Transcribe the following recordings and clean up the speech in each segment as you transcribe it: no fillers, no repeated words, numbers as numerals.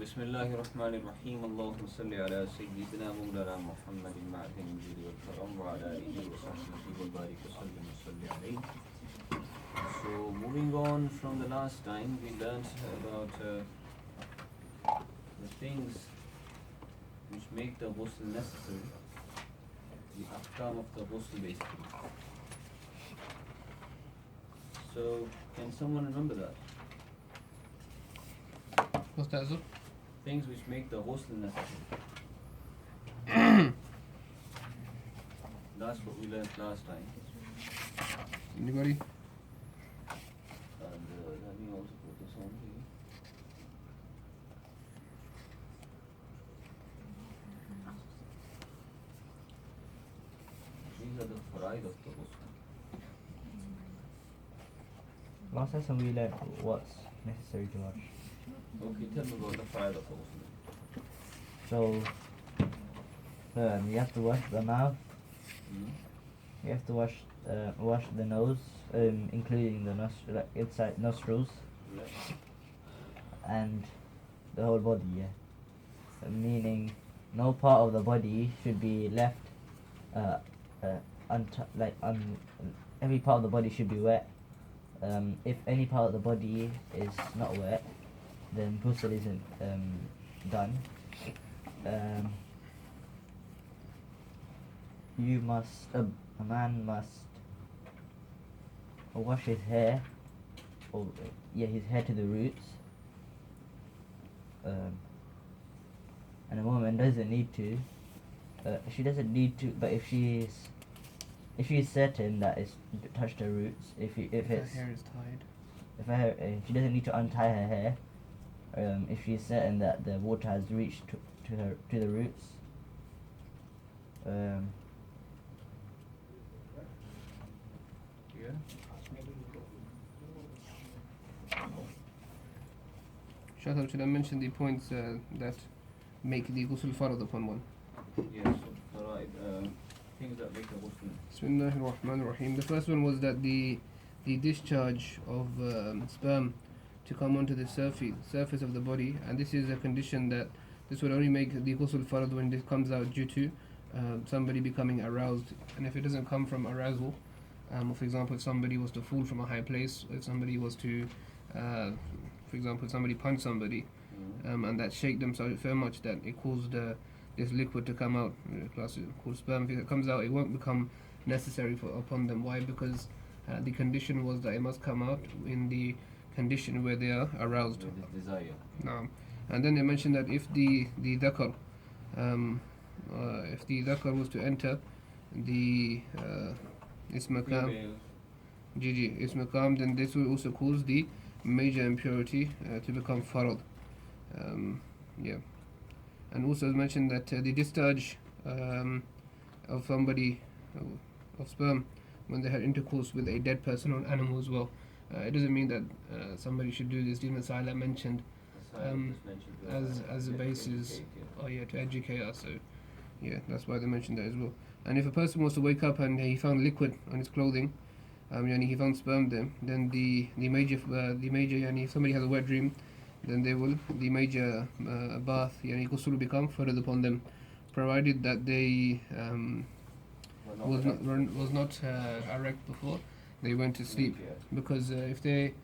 بسم الله الرحمن الرحيم اللهم صل على سيدنا مولانا محمد المعدن الجود والكرم وعلى آله وصحبه وبارك وسلم وصلي عليه. So moving on from the last time, we learned about the things which make the ghusl necessary, the ahkam of the ghusl basically. So can someone remember that? What's that, Zul? Things which make the ghusl necessary. That's what we learned last time. Anybody? And let me also put this on here. These are the faraid of the ghusl. Last lesson we learned what's necessary to wash. Okay, tell me about the faraid of the ghusl. So, you have to wash the mouth. You have to wash the nose, including the inside nostrils, and the whole body. Yeah, meaning no part of the body should be left. Every part of the body should be wet. If any part of the body is not wet, then ghusl isn't done. A man must wash his hair, his hair to the roots, and a woman doesn't need to. She doesn't need to, but if she is certain that it's touched her roots, if her hair is tied. If she doesn't need to untie her hair, if she is certain that the water has reached to the roots. Shahab, should I mention the points that make the ghusl farad upon one? Yes, so faraid, things that make the ghusl. Bismillahir Rahmanir Rahim. The first one was that the discharge of sperm to come onto the surface of the body, and this is a condition that this would only make the ghusl farad when this comes out due to somebody becoming aroused. And if it doesn't come from arousal, for example, if somebody was to fall from a high place, if somebody was to, for example, somebody punched somebody, and that shake them so much that it caused this liquid to come out, called sperm. If it comes out, it won't become necessary upon them. Why? Because the condition was that it must come out in the condition where they are aroused. With the desire. And then they mentioned that if the dhakar, was to enter the ismakam, then this will also cause the major impurity to become farad. And also mentioned that the discharge of somebody of sperm when they had intercourse with a dead person or an animal as well. It doesn't mean that somebody should do this. Dina Sa'ila mentioned as a basis, to educate us. So that's why they mentioned that as well. And if a person was to wake up and he found liquid on his clothing, he found sperm there, then the major if somebody has a wet dream, then the major bath, ghusl will become farad upon them, provided that they was not erect before they went to sleep. Because if they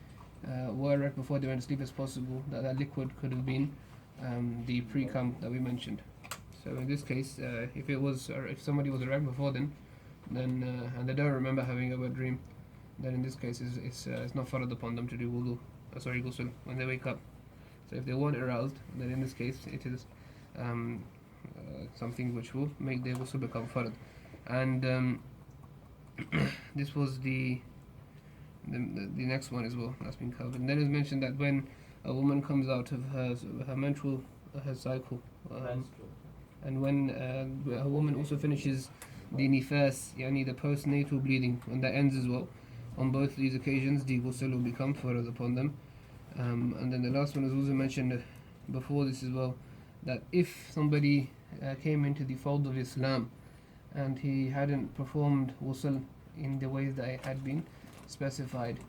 were erect before they went to sleep, it's possible that liquid could have been the pre-cum that we mentioned. So in this case, if somebody was erect before then and they don't remember having a wet dream, then in this case it's not farad upon them to do ghusl when they wake up. So if they weren't aroused, then in this case it is something which will make their ghusl become farad. And this was the next one as well that's been covered. And then it's mentioned that when a woman comes out of her cycle, and when a woman also finishes the nifas, the postnatal bleeding, when that ends as well, on both these occasions the ghusl will become farad upon them. And then the last one was also mentioned before this as well, that if somebody came into the fold of Islam and he hadn't performed ghusl in the ways that it had been specified,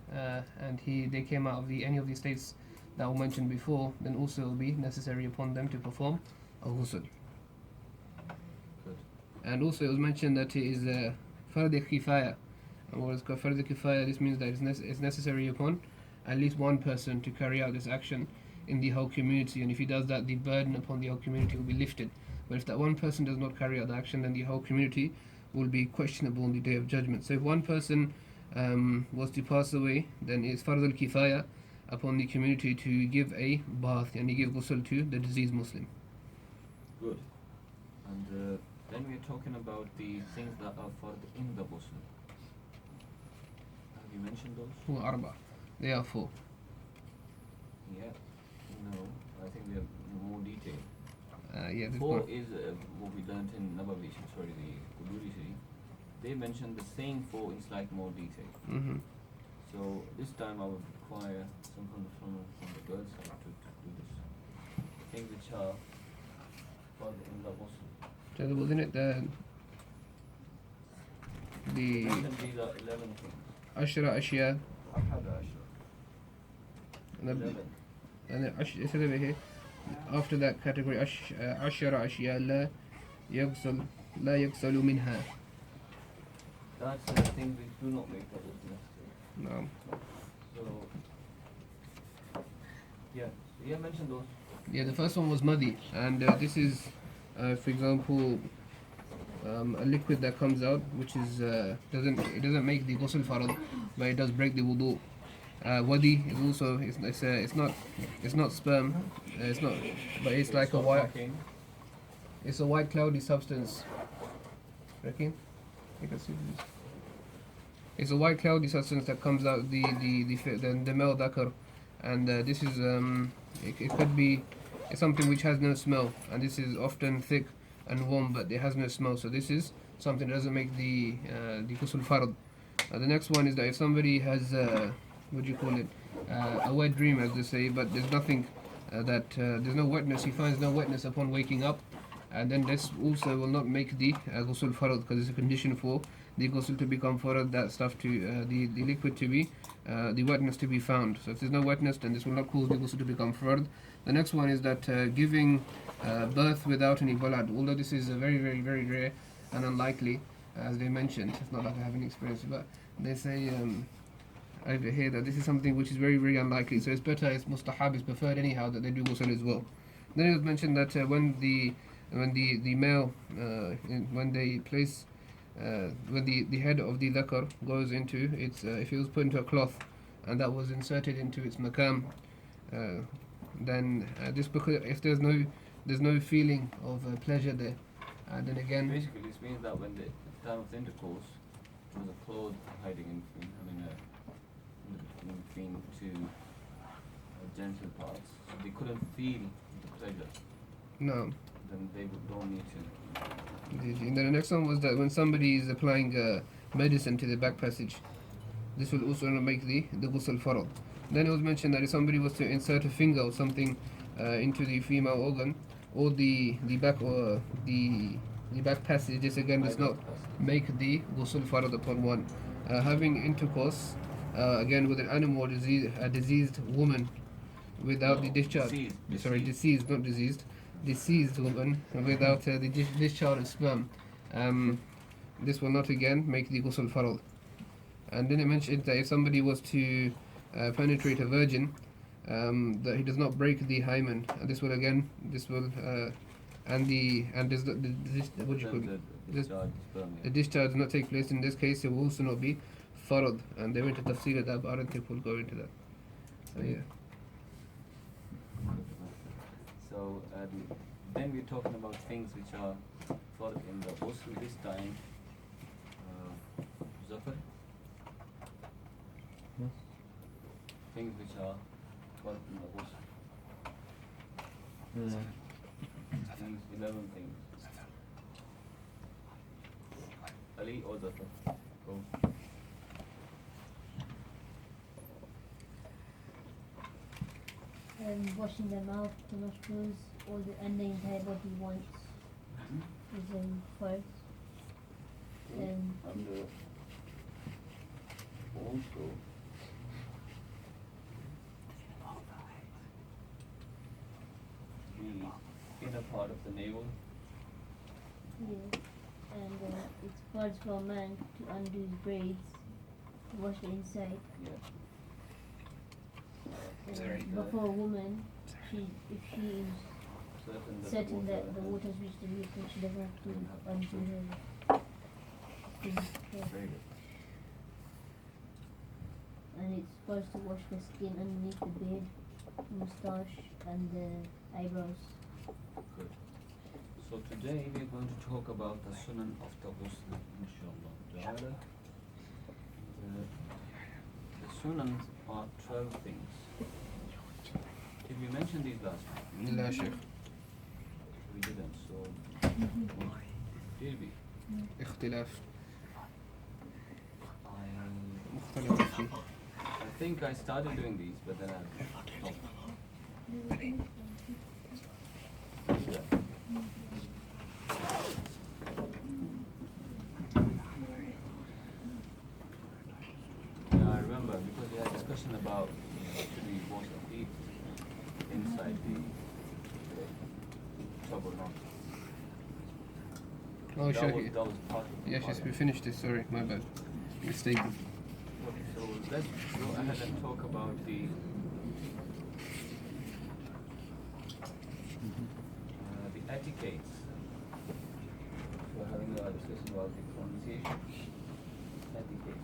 and they came out of any of the states that were mentioned before, then also it will be necessary upon them to perform al-ghusl. Good. And also it was mentioned that it is fard kifaya. And what is called fard kifaya, this means that it's necessary upon at least one person to carry out this action in the whole community, and if he does that, the burden upon the whole community will be lifted. But if that one person does not carry out the action, then the whole community will be questionable on the day of judgment. So if one person was to pass away, then it's fard al-kifaya upon the community to give a bath and give ghusl to the deceased Muslim. Good. And then we're talking about the things that are fard in the ghusl. Have you mentioned those? Who are arba? They are four. Yeah. No, I think we have more detail. Yeah, this Four one. is what we learnt in Nabawi, sorry, the Quduri Shari. They mentioned the same four in slight more detail. Mm-hmm. So this time I would require some from the girls' side to do this. Things which are fard in the ghusl. So wasn't it the Mentioned these are 11 things. ashra ashya Ahad and 11. then it said over here after that category ashra ashya la yaghsalu minha. That's the things which do not make the ghusl necessary. No. So, yeah, you have mentioned those. Yeah, the first one was muddy, and this is, for example, a liquid that comes out, which is doesn't make the ghusl farad, but it does break the wudu. Wadi is also it's not sperm, it's not, but it's like a white, it's a white cloudy substance. Reckon? You can see this. It's a white cloudy substance that comes out the male dhakar, and this is it could be something which has no smell, and this is often thick and warm, but it has no smell. So this is something that doesn't make the ghusl farad. The next one is that if somebody has what do you call it, a wet dream, as they say, but there's nothing there's no wetness, he finds no wetness upon waking up, and then this also will not make the ghusl farad, because it's a condition for the ghusl to become farad, that stuff to the liquid to be the wetness to be found. So if there's no wetness, then this will not cause the ghusl to become farad. The next one is that giving birth without any balad, although this is very very very rare and unlikely, as they mentioned. It's not like I have any experience, but they say over here that this is something which is very very unlikely. So it's better, it's mustahab, it's preferred anyhow that they do ghusl as well. Then it was mentioned that when the male when they place when the head of the dhakar goes into its if it was put into a cloth and that was inserted into its makam, then this, because if there's no feeling of pleasure there, then again Basically, this means that when the time of intercourse, there was a cloth hiding in between, in between two genital parts, so they couldn't feel the pleasure. no. Then they don't need to. And then the next one was that when somebody is applying medicine to the back passage, this will also not make the ghusl farad. Then it was mentioned that if somebody was to insert a finger or something into the female organ, or the back or the back passage, this again does not make the ghusl farad upon one. Having intercourse again with an animal or a diseased woman without the discharge. Deceased, not diseased. Deceased woman without the discharge of sperm. This will not again make the ghusl farad. And then it mentioned that if somebody was to penetrate a virgin, that he does not break the hymen, and this will what do you call it? The discharge does not take place in this case. It will also not be farad, and they went to tafsir that, but I don't think we'll go into that. So yeah. So then we're talking about things which are fard in the ghusl. This time, Zafar. Yes. Things which are fard in the ghusl. Things, 11 things. Ali or Zafar? Go. Washing the mouth, the nostrils, and the entire body once is first. And also part of the navel. Yeah. And it's hard for a man to undo his braids, to wash the inside. Yeah. But for a woman, if she is certain that the water has reached the roof, then she doesn't have to undo her things. Yeah. Very good. And it's supposed to wash the skin underneath the beard, moustache, and the eyebrows. Good. So today we're going to talk about the sunan of the ghusl, inshallah. The sunan are 12 things. Did we mention these last time? لا شيخ. We didn't, so did we? اختلاف I مختلف فيه. think I started doing these, but then I stopped. Yeah. Yeah, I remember because we had a discussion about should we wash our feet inside the tub or not. Oh, that, sure. was, that was part of the Yes, yes, part. we finished this. Sorry, my bad. Mistaken. Okay, so let's go ahead and talk about the etiquettes. We're having a discussion about the pronunciation. Etiquette.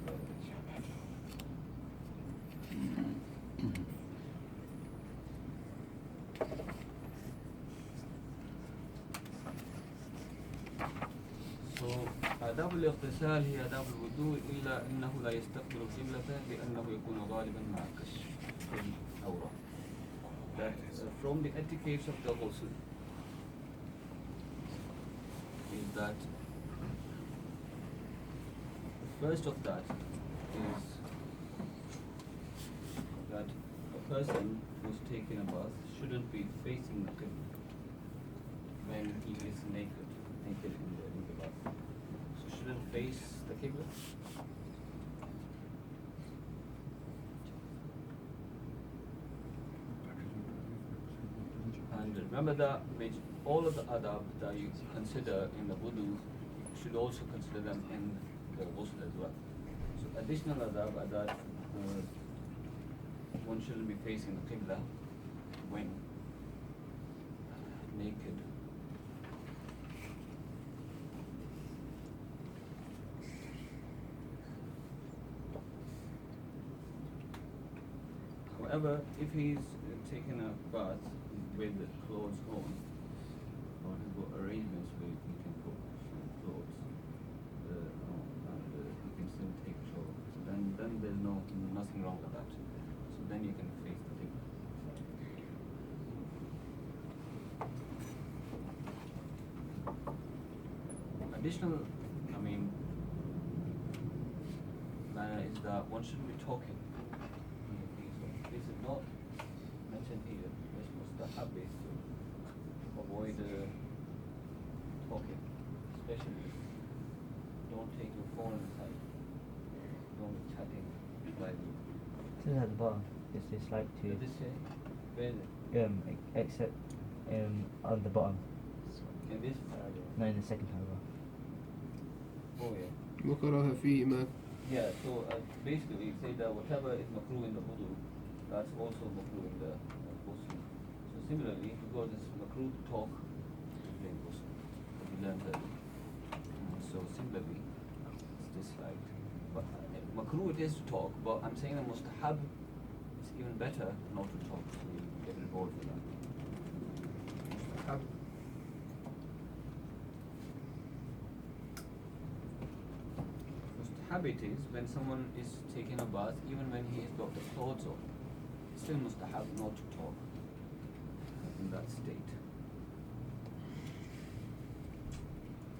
So آداب الاغتسال هي آداب الوضوء إلا أنه لا يستقبل القبلة لأنه يكون غالبا مع كشف العورة. That from the etiquettes of the ghusl is that the first of that is that a person who's taking a bath shouldn't be facing the qibla when he is naked in the bath. So shouldn't face the qibla. And remember that all of the adab that you consider in the wudu, you should also consider them in the ghusl as well. So additional adab are that one shouldn't be facing the qibla when naked. However, if he's taken a bath with the clothes on, or he's got arrangements where he can put some clothes, and he can still take a shower, so then there's nothing wrong with that. So then you can face the thing. Additional, manner is that one shouldn't be talking. This is not mentioned here. It's mustahab is to avoid talking, especially don't take your phone inside. Don't be chatting like. It says at the bottom, it's dislike to, Did this say? Where is it? except on the bottom, In this paragraph. no, in the second paragraph. Oh yeah. وكره فيهما. Yeah, so basically it says that whatever is makruh in the wudu, that's also makruh in the ghusl. So similarly, because it's makruh to talk during ghusl, we learned that. So similarly, it's disliked. But makruh it is to talk, but I'm saying that mustahab is even better not to talk. So you get reward for that. Mustahab. Habit is when someone is taking a bath, even when he has got the clothes on, it's still mustahab not to talk in that state.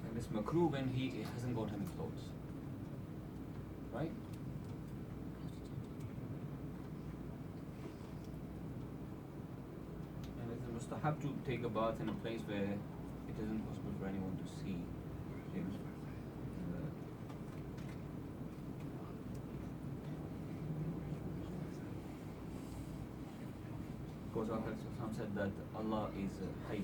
And it's makruh when he hasn't got any clothes. Right? And it's mustahab to take a bath in a place where it isn't possible for anyone to see him. Because our Prophet said that Allah is Hayy.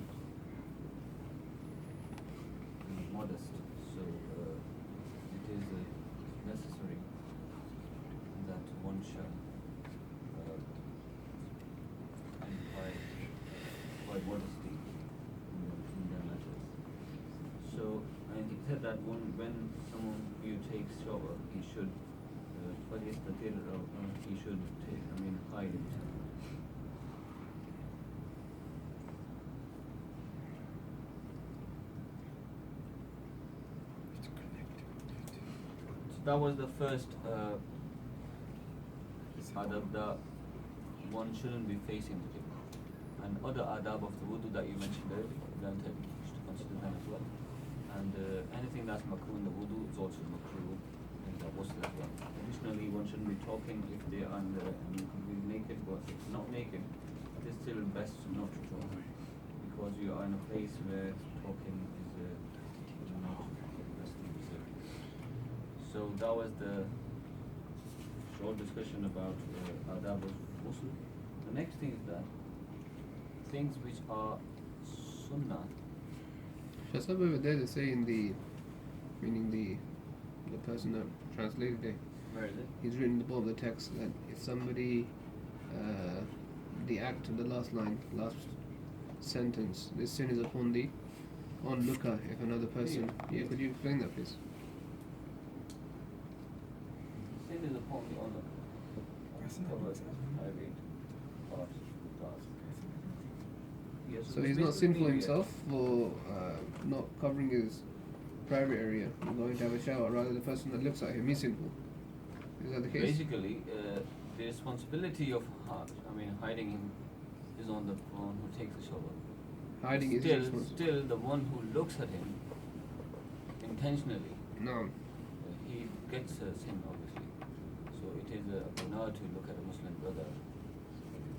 that when someone you takes shower, he should he should take, hide himself. So that was the first adab, that one shouldn't be facing the Qibla. And other adab of the wudu that you mentioned earlier, you should consider them as well. And anything that's makruh in the wudu is also makruh in the ghusl as well. Additionally, one shouldn't be talking if they are completely naked, but if not naked, it is still best not to talk, because you are in a place where talking is not the best thing to say. So that was the short discussion about adab of ghusl. The next thing is that things which are sunnah. Shasab over there, they say in the, meaning the person that translated it, Where is it? he's written in the bottom of the text that if somebody, the act of the last line, last sentence, this sin is upon the onlooker if another person. Yeah, could you explain that, please? Sin is upon the onlooker. Yes, So he's not sinful himself for not covering his private area and going to have a shower, rather the person that looks at him is sinful. Is that the case? Basically, the responsibility of hiding him is on the one who takes the shower. Hiding is still, responsible. still the one who looks at him intentionally, No. he gets a sin, obviously. So it is a gunaah to look at a Muslim brother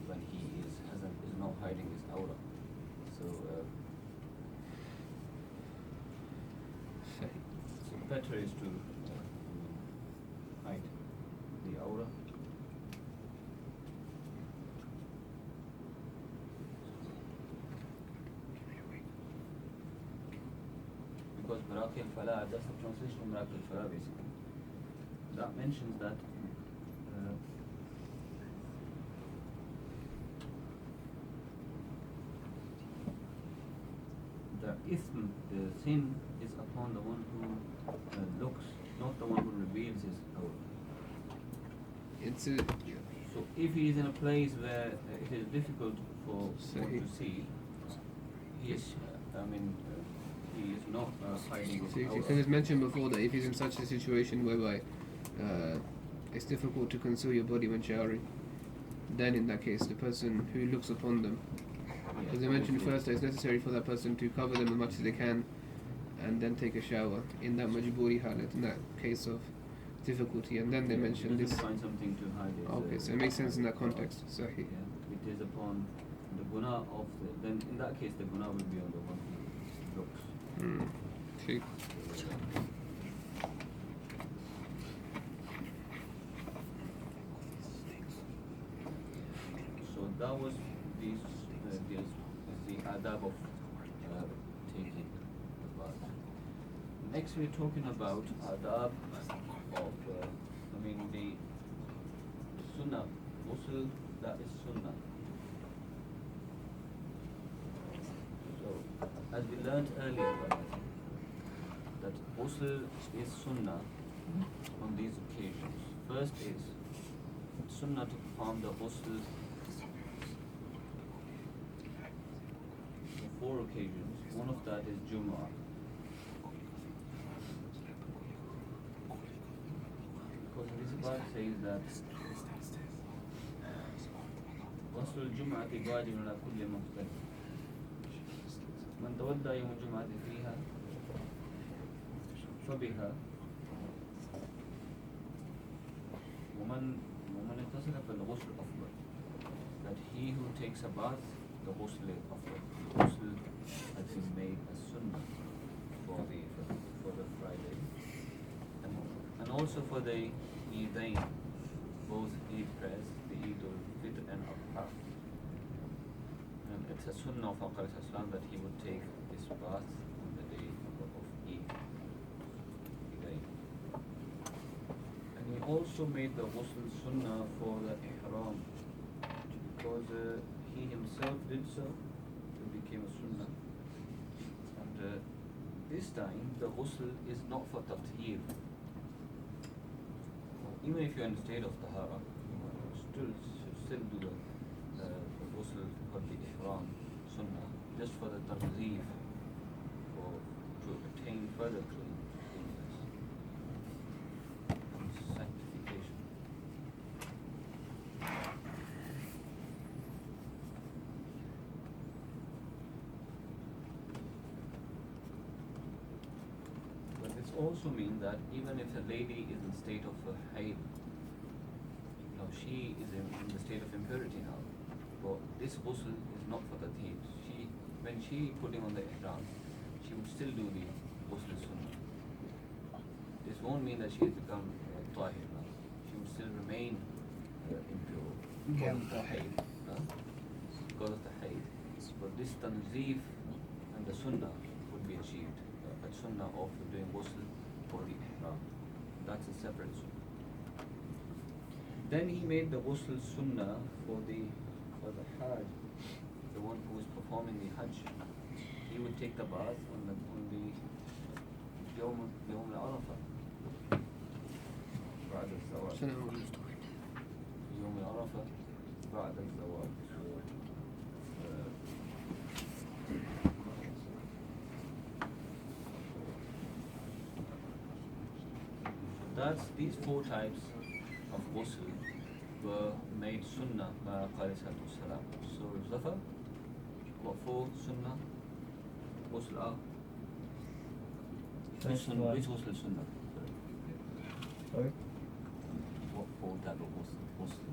when he is not hiding his aura. So better is to hide the aura. Because Miracle Falah, that's the translation of Miracle Falah basically. That mentions that the ism, the sin, is upon the one who looks, not the one who reveals his aura. It's a. So if he is in a place where it is difficult for one to see, he is, he is not hiding his aura. Because it's mentioned before that if he's in such a situation whereby it's difficult to conceal your body when showering, then in that case the person who looks upon them, because they mentioned first that it's necessary for that person to cover them as much as they can and then take a shower in that majburi halat, in that case of difficulty, and then they mention this. Find something to hide it. Okay, so it makes sense in that context. Sahih. Yeah, it is upon the guna of then in that case the guna will be on the one who looks. Okay. So that was the adab of taking the bath. Next we're talking about adab of the sunnah, ghusl, that is sunnah. So as we learned earlier that ghusl is sunnah on these occasions. First is sunnah to perform the ghusl on 4 occasions. One of that is Jumu'ah. Because this verse says that غسل الجمعة واجب على كل محتلم من تودع يوم الجمعة فيها فبها ومن اتصل فالغسل أفضل. That he who takes a bath, the ghusl is أفضل. The ghusl has been made as sunnah for the Friday and also for the Eidain, both Eid prayers, the Eid al-Fitr and Adha. And it's a sunnah of Prophet that he would take this bath on the day of Eid. Eidain. And he also made the ghusl sunnah for the ihram, because he himself did so. It became a sunnah. And this time the ghusl is not for tatheer. Even if you're in a state of tahara, you should still do the ghusl for the ihram sunnah, just for the tanzeef, or to attain further cleanliness and sanctification. But this also means that even if a lady is in state of haid, she is in the state of impurity now, but this ghusl is not for the tatheer. When she putting on the ihram, she would still do the ghusl sunnah. This won't mean that she has become tahir now. She would still remain impure because of the haid. Because of the haid. But this tanzeef and the sunnah would be achieved. A sunnah of doing ghusl for the ihram. That's a separate sunnah. Then he made the ghusl sunnah for the hajj, the one who is performing the hajj. He would take the bath on the Yawm al-Arafah. بعد الزواج. يوم العرفة بعد الزواج. That's these four types of ghusl were made sunnah by Salam. So Zafar, what four sunnah ghusl are? Which ghusl sunnah? Sorry? What four type of ghusl?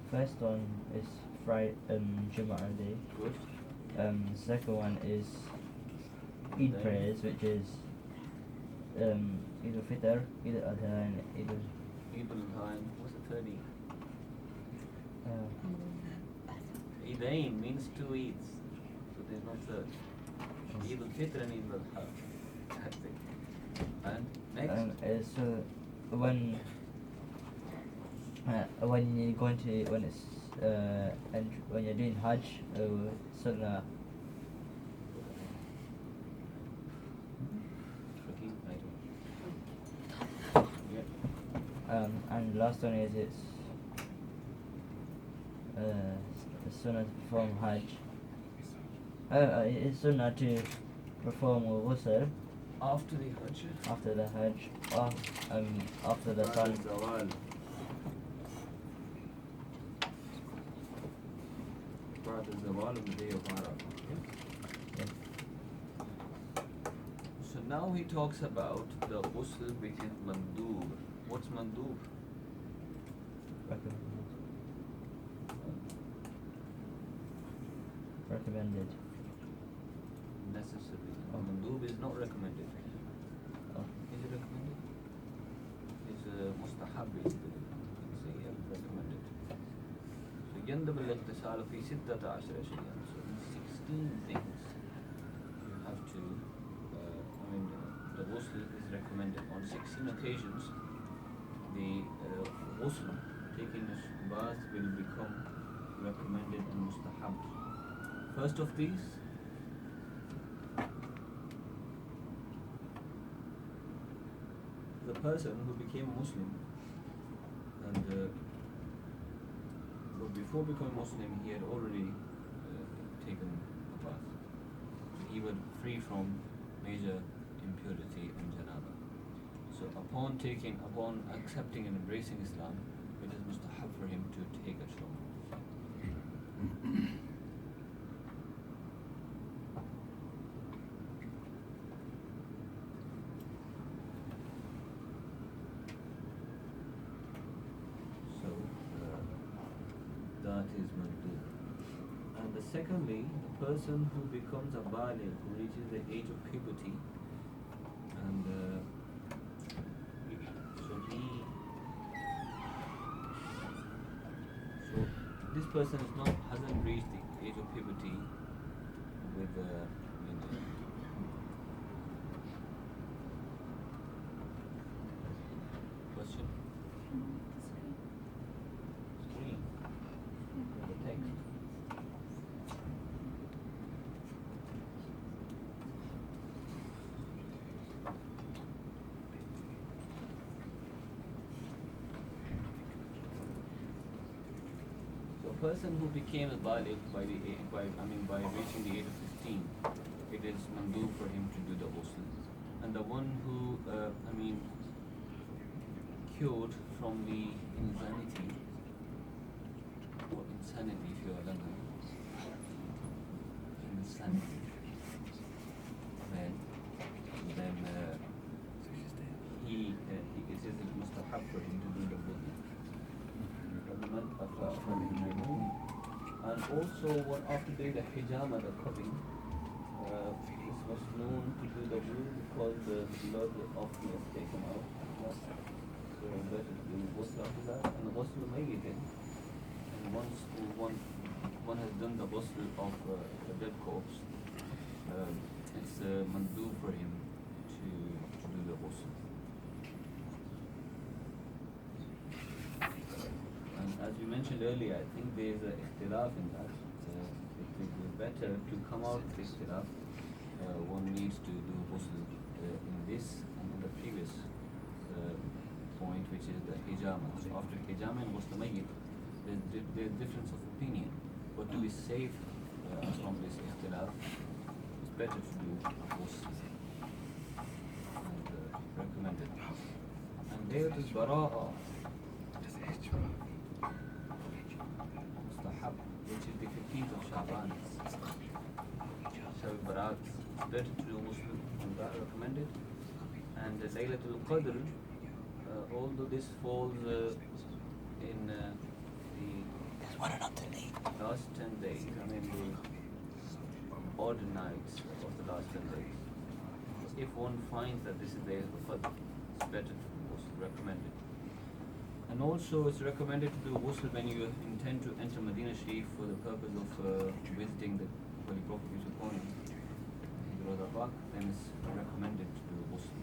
First one is Friday, Jumu'ah day. Good. Second one is Eid Then- prayers, which is Eid al-Fitr, Eid al-Adha, and Eid al- Eid al-Adha. What's the third Eid? Eidain means two Eids, so there's no third. Eid al-Fitr and Eid al-Adha. That's it. And next? so when you're going to and when you're doing Hajj, Sunnah. And the last one is it's Sunnah to perform Hajj. It's Sunnah to perform ghusl After the Hajj. after the Hajj, or after the sun. Zawal. بعد الزوال of the day of Arafah. Yeah. So now he talks about the ghusl which is mandub. What's mandub? Recommended. Necessary. Oh. Mandub is not recommended. Oh. Is it recommended? It's mustahab basically. Say recommended. So يندب الاغتسال في 16 شيئا. So 16 things you have to the ghusl is recommended. On 16 occasions the ghusl, taking a bath, will become recommended and mustahab. First of these, the person who became Muslim and but before becoming Muslim he had already taken a bath. He was free from major impurity and janaba. So upon accepting and embracing Islam, it is mustahab for him to take a shower. So that is mandub. And secondly, the person who becomes a baligh, who reaches the age of puberty, and so this person hasn't reached the age of puberty with question. Screen. The text. person who became a baligh by reaching the age of 15, it is mandub for him to do the ghusl. And the one who cured from the insanity or insanity, if you are done insanity, then it is mustahab for him to do the ghusl. And also, what after doing the hijama, the covering, this was known to do the wudu because the blood often is taken out. So better to do ghusl after that. And the ghusl mayyitin. And once one has done the ghusl of a dead corpse, it's mandub for him to do the ghusl. And as we mentioned earlier, I think there is a ikhtilaf in that. It would be better to come out of the ikhtilaf. One needs to do ghusl in this and in the previous point, which is the hijama. So after hijama and ghusl mayyit, there's difference of opinion. But to be safe from this ikhtilaf, it's better to do ghusl and recommended. And there is bara'a, mustahab, which is the 15th of Shaban. Shab Barat, it's better to do ghusl and that recommended. And the Laylatul Qadr, although this falls in the last 10 days, the odd nights of the last 10 days. If one finds that this is the Laylatul Qadr, it's better to do ghusl, recommended. And also it's recommended to do ghusl when you intend to enter Medina Sharif for the purpose of visiting the Holy Prophet peace be upon him, then it's recommended to do ghusl.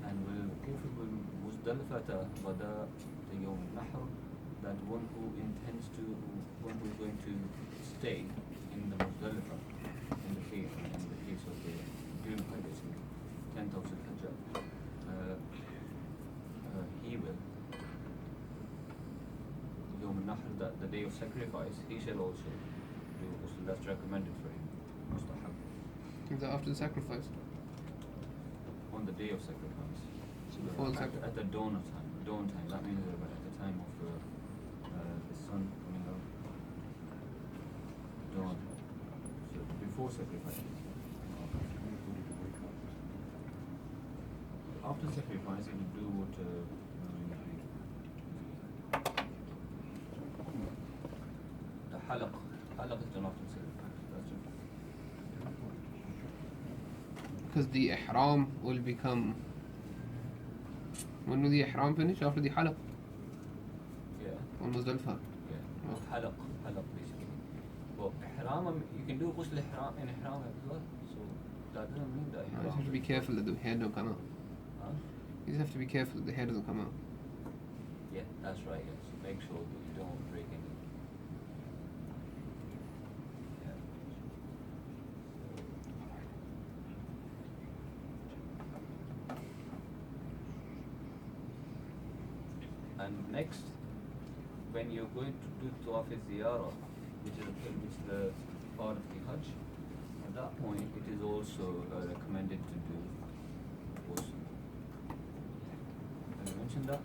And والوقوف بالمزدلفة غداء يوم النحر, that one who is going to stay in the Muzdalifa in the case of the during Hajj, 10th of Zulhijjah, he will Yawm al-Nahr, the day of sacrifice, he shall also do ghusl. That's recommended for him, mustahab. Is that after the sacrifice? On the day of sacrifice. So Before the at the dawn time. That means at the time of the sun coming out. Dawn. So before sacrifice. After sacrifice, you do what the halaq is done after sacrifice. That's it. Because the ihram will become. When will the ihram finish? After the halaq Yeah. on Muzdalifah. Yeah. Halaq basically. Well, ihram, you can do ghusl ihram in ihram as well. So that doesn't mean that You just have to be careful that the hair don't come out. Huh? You just have to be careful that the hair doesn't come out. Yeah, that's right. Yes. Make sure that you don't break any. And next, when you're going to do Tawaf al-Ziyarah, which is the part of the Hajj, at that point it is also recommended to do ghusl. Have you mentioned that?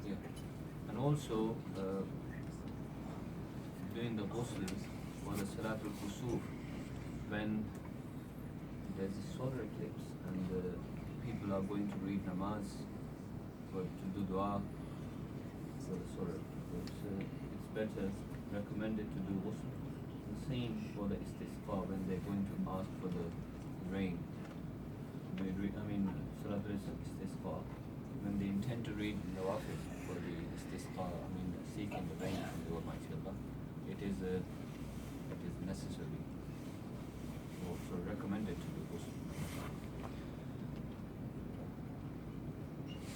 Yeah. And also doing the ghusl for the Salatul Kusuf when there's a solar eclipse and people are going to read namaz to do dua for the solar eclipse. It's better recommended to do ghusl. The same for the istisqa when they're going to ask for the rain. Salatul istisqa, when they intend to read nawafil for the istisqa, seeking the rain from the Almighty Allah, it is necessary. So recommended to do ghusl.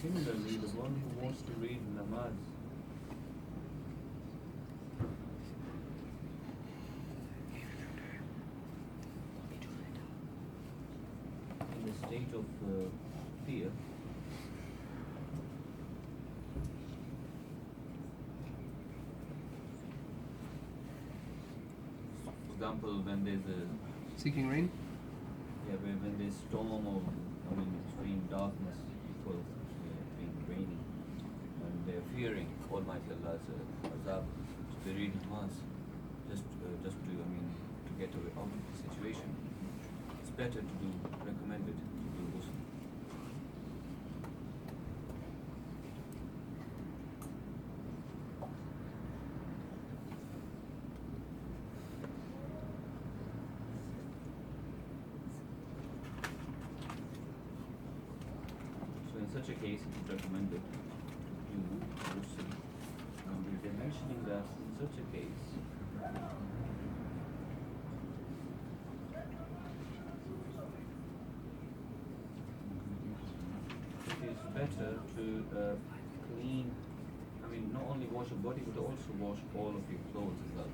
Similarly, the one who wants to read namaz in the state of fear, example, when there's a Seeking rain. when there's storm or extreme darkness, people being raining, and they're fearing Almighty Allah's azab, so they read namaz just to to get away out of the situation. It's better to do recommended to do ghusl. So in such a case, it is recommended to do ghusl. And they're mentioning that in such a case, it is better to clean, not only wash your body, but also wash all of your clothes as well.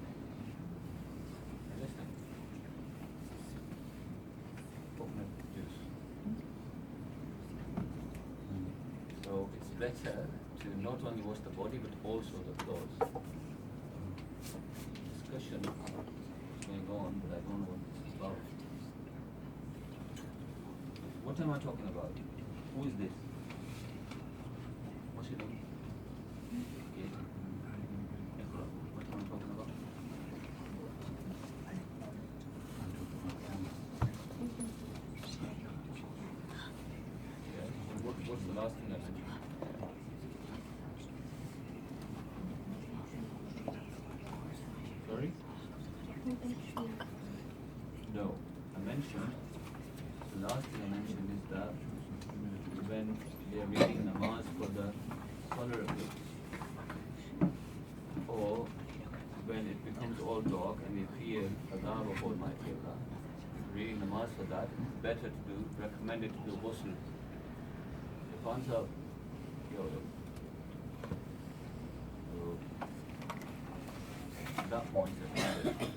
Understand? Coconut juice. So it's better to not only wash the body, but also the clothes. Discussion is going on, but I don't know what this is about. What am I talking about? Who is this? What's your name? Okay. Iqra. What am I talking about? Yeah. What's the last thing I mentioned? Sorry? No. I mentioned, the last thing I mentioned is that when they are reading namaz for the solar eclipse, or when it becomes all dark and they fear azab of Almighty Allah, reading namaz for that, it's better to do, recommended to do ghusl. If answer, so that point is recommended.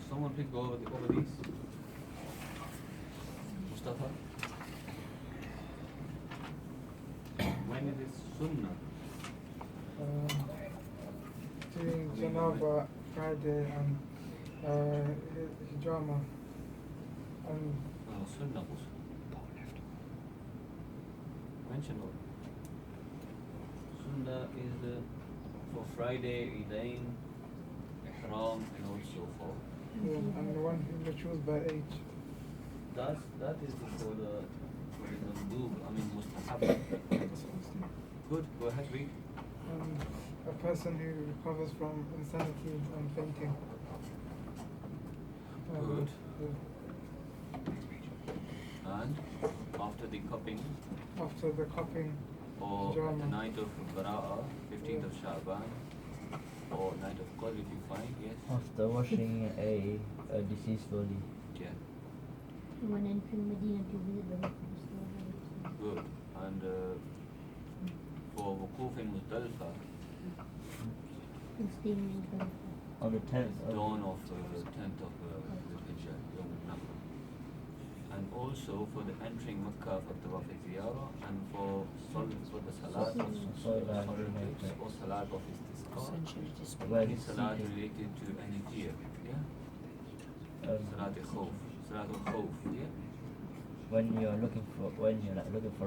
Someone please go over these. Mustafa? When it is sunnah? Doing Janaba Friday and Hijama and Sunnah ghusl. Mention what? Sunnah is for Friday, Eidain, Ihram, and also for. and the one who choose by age. That is for the mandub, mustahab. Good, go ahead, read. A person who recovers from insanity and fainting. Good. And after the cupping, After the cupping, or Hijama. the night of Bara'ah, 15th of Sha'ban, or night of Qadr if you find, yes. After washing a deceased body. Yeah, When entering Medina to visit the Prophet. good. And for Wukuf in Muzdalifah, And staying in Medina. On the 10th of dawn of 10th of Dhul-Hijjah, Yawm al-Nahr. And also for the entering Makkah for Tawaf al-Ziyarah, and for the Salat of Salat Solar related. eclipse, or Salat of Istisqa, When any Salat seated. related to any fear, yeah? Salat al-Khawf, Salat al-Khawf, yeah? when you're looking for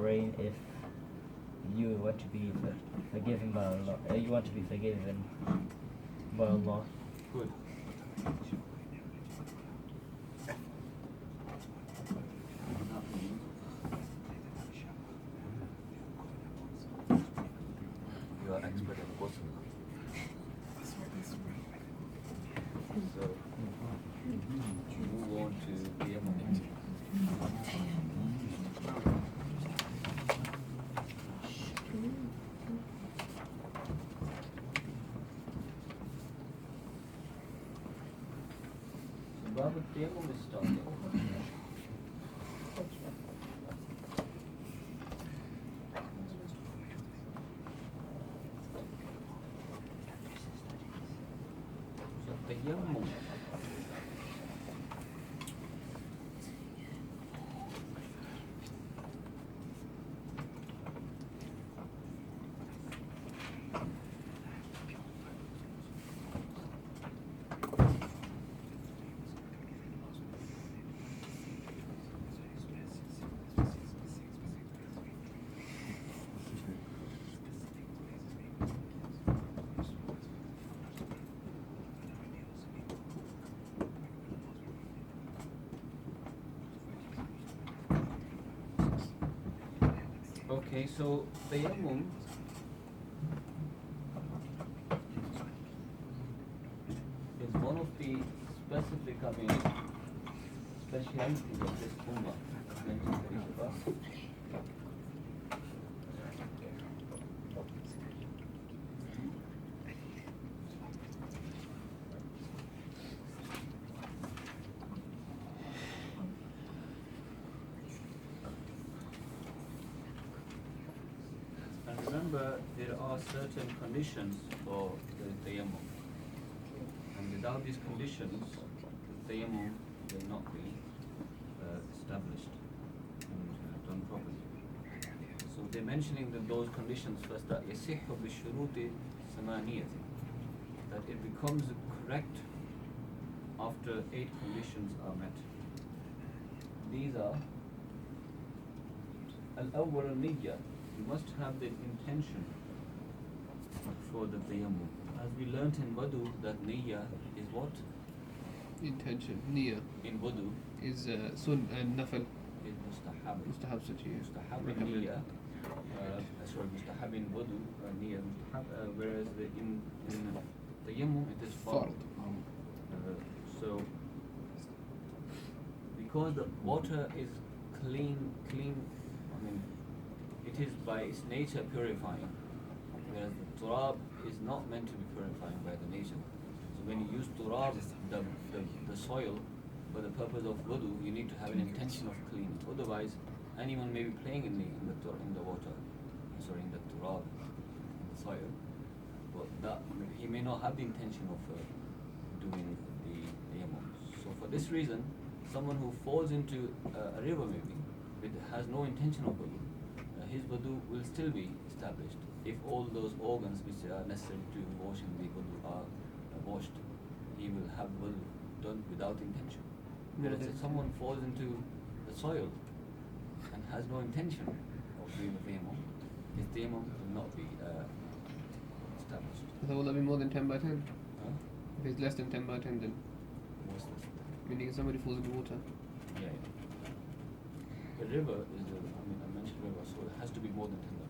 rain, if you want to be forgiven by Allah, you want to be forgiven by Allah. Good. That means you are expert in ghusl. So, move on to Tayammum. So, Baba, Tayammum is starting. So, Tayammum. Okay, so tayammum is one of the specific, specialities of this ummah, as mentioned by each of us. And remember, there are certain conditions for the tayammum. And without these conditions, the tayammum will not be established and done properly. So they're mentioning that those conditions first, that يصح بشروط ثمانية, that it becomes correct after 8 conditions are met. These are al-awwal al-niyya, you must have the intention for the tayammum. As we learnt in wudu, that niyya is what? Intention, niyyah, In wudu is sun and nafal, is mustahab. mustahab such here. Mustahab in Recommended. niyya, mustahab in wudu, niyya mustahab, whereas in tayammum it is fard. So, because the water is clean, it is by its nature purifying, whereas the turab is not meant to be purifying by the nature. So when you use turab, the soil, for the purpose of wudu, you need to have an intention of cleaning. Otherwise, anyone may be playing in the water, in the turab, in the soil, but he may not have the intention of doing the tayammum. So for this reason, someone who falls into a river maybe, has no intention of wudu, his wudu will still be established if all those organs which are necessary to wash in the wudu are washed. He will have wudu done without intention. Whereas if someone falls into the soil and has no intention of doing the tayammum, his tayammum will not be established. So will that be more than 10 by 10? Huh? If it's less than 10 by 10, then What's this? meaning if somebody falls in the water. Yeah. The river is I mentioned river, so it has to be more than 10 by 10.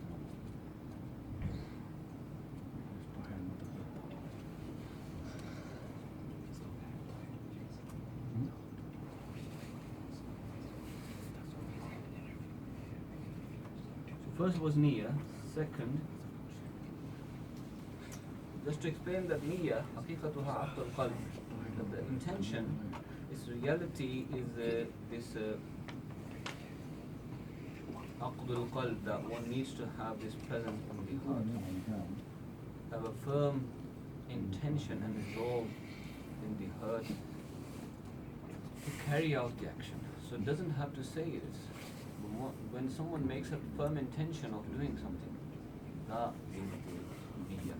So first was niyyah, second, just to explain that niyyah, haqiqatuha aqd al-qalb, that the intention, its reality is this aqd al-qalb, that one needs to have this present in the heart, have a firm intention and resolve in the heart to carry out the action. So it doesn't have to say it. When someone makes a firm intention of doing something, that is the niyyah,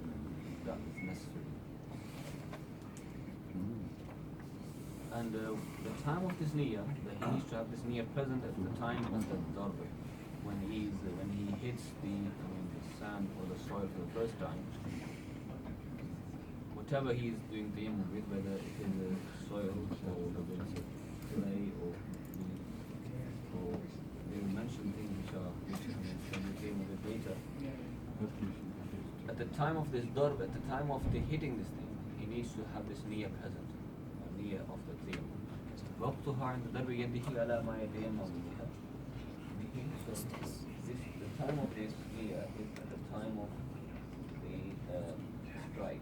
that is necessary. And the time of this niyyah, that he needs to have this niyyah present at the time of the darba, when he hits the sand or the soil for the first time. Whatever he is doing tayammum with, whether it is the soil or whether it's clay or they will mention things which we tayammum with later. At the time of this darb, at the time of the hitting this thing, he needs to have this niyyah present, niyyah of the tayammum. وقتها عند ضرب يده على ما يتيمم بها. So the time of this niyyah is at the time of the strike.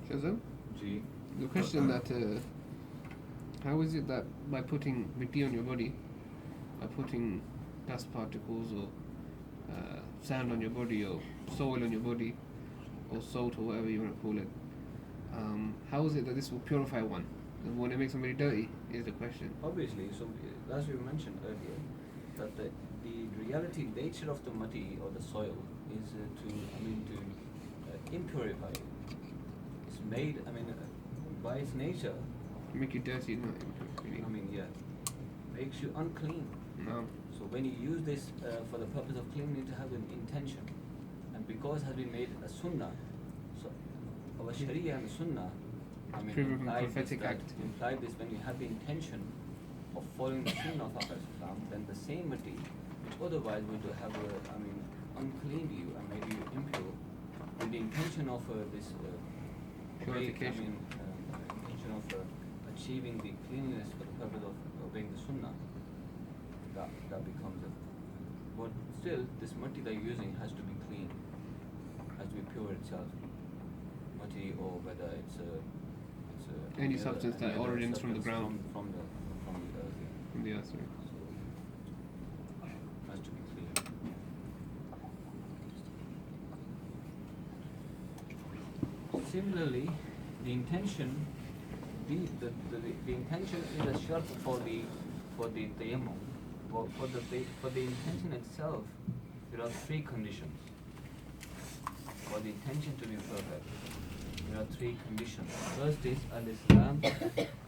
Shazam? G. The question that how is it that by putting mitti on your body, by putting dust particles or sand on your body or soil on your body or salt or whatever you want to call it, how is it that this will purify one? And when it makes somebody dirty is the question. Obviously, so as we mentioned earlier, that the reality nature of the mati or the soil is to impurify it. It's made, by its nature, Make it dirty, not really. makes you unclean. No. So when you use this for the purpose of cleaning, you need to have an intention. And because it has been made a sunnah, so our sharia and sunnah, Proven implied prophetic act. implied this when you have the intention of following the sunnah of Prophet Islam, then the same mati, which otherwise would have uncleaned you and made you impure, with the intention of this Purification. intention of achieving the cleanliness for the purpose of obeying the sunnah, that becomes it. But still, this mati that you're using has to be clean, has to be pure itself. Mati, or whether it's Any substance that originates from the ground. from the earth. Yeah. From the earth, sorry. So has to be clean. Similarly, the intention, the intention is a shart for the tayammum. For the intention itself, there are three conditions. For the intention to be perfect, there are three conditions. First is al-Islam,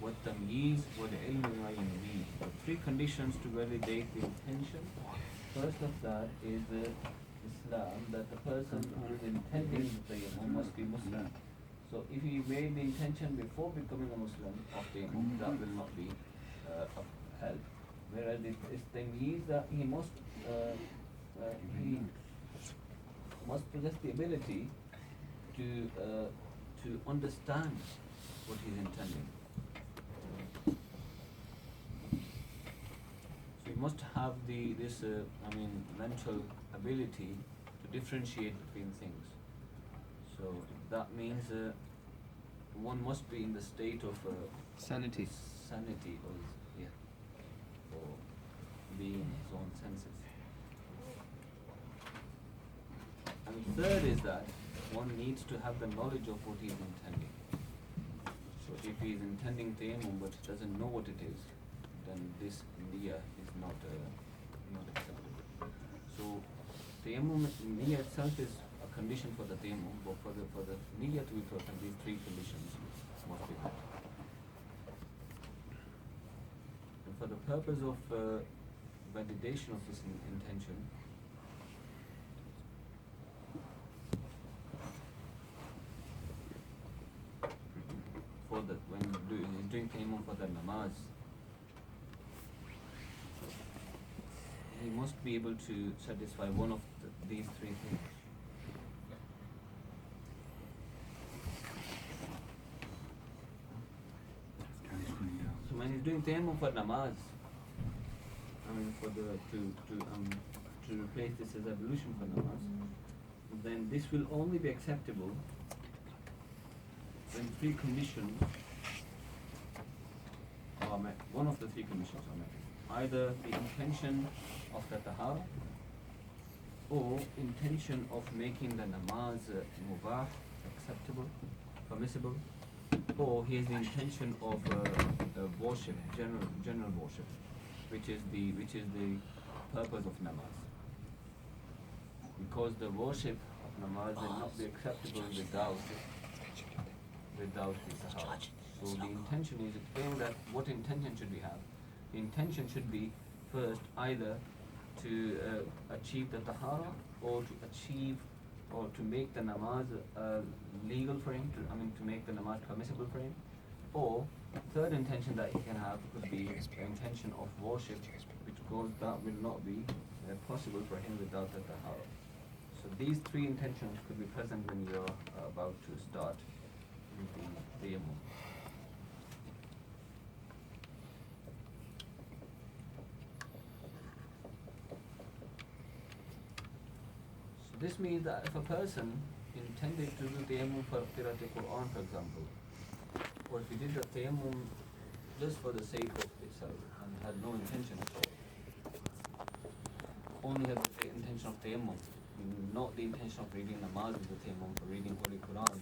wa tamyiz, wa al-ilm wa yanbi. Three conditions to validate the intention. First of that is Islam, that the person who is intending the tayammum must be Muslim. So if he made the intention before becoming a Muslim of tayammum, that will not be of help. Whereas it's tamyiz, that he must possess the ability to understand what he's intending. So he must have this mental ability to differentiate between things. So that means one must be in the state of Sanity. or being in his own senses. And third is that one needs to have the knowledge of what he is intending. So if he is intending tayammum but doesn't know what it is, then this niyyah is not acceptable. So tayammum niyyah itself is a condition for the tayammum, but for the niyyah to be perfect, these three conditions must be met. And for the purpose of validation of this intention, for the when he's doing tayammum for the namaz, he must be able to satisfy one of these three things. So when he's doing tayammum for namaz, to replace this as ablution for namaz, then this will only be acceptable when three conditions are met. One of the three conditions are met. Either the intention of the tahara, or intention of making the namaz mubah, acceptable, permissible, or he has the intention of worship, general worship, which is the purpose of namaz. Because the worship of namaz will not be acceptable without the tahara. So the intention is explained that what intention should we have? The intention should be first either to achieve the tahara, or to achieve or to make the namaz legal for him, to make the namaz permissible for him, or third intention that he can have could be the intention of worship, that will not be possible for him without the tahara. So these three intentions could be present when you are about to start with the tayammum. This means that if a person intended to do tayammum for Qiraat al-Quran, for example, or if he did the tayammum just for the sake of itself and had no intention at all, only had the intention of tayammum, not the intention of reading namaz with the tayammum, for reading Holy Quran,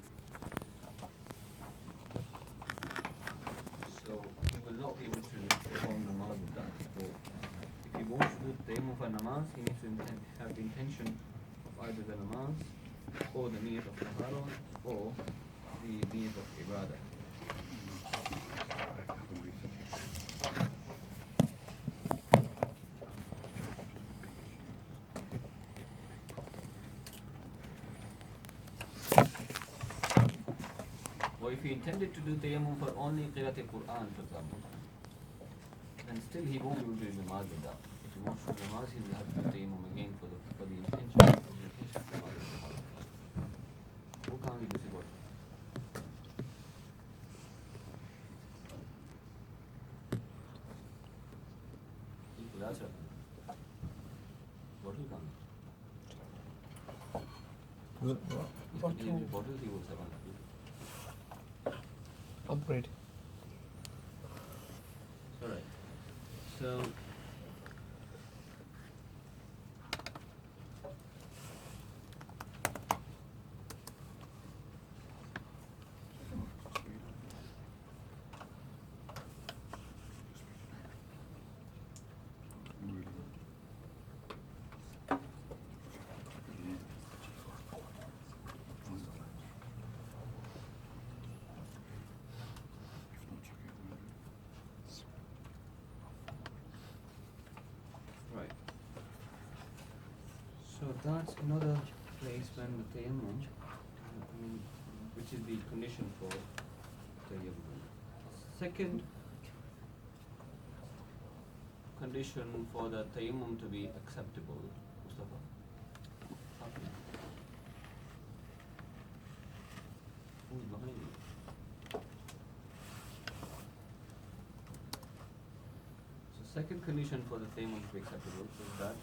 so he will not be able to perform namaz with that. So if he wants to do tayammum for namaz, he needs to have the intention of either the namaz or the niyat of tahara or the niyat of ibadah. Or if he intended to do tayammum for only qiraat al-Quran, for example, then still he won't be able to do namaz with that. If he wants to do namaz, he will have to do tayammum again for the intention of namaz. Who can't we do what? That's right. Bottle can't. Bottle he will have. Upgrade. Alright. So right. So that's another place when the tayammum, which is the condition for tayammum. Second condition for the tayammum to be acceptable, Mustafa. Who's behind you? So second condition for the tayammum to be acceptable is that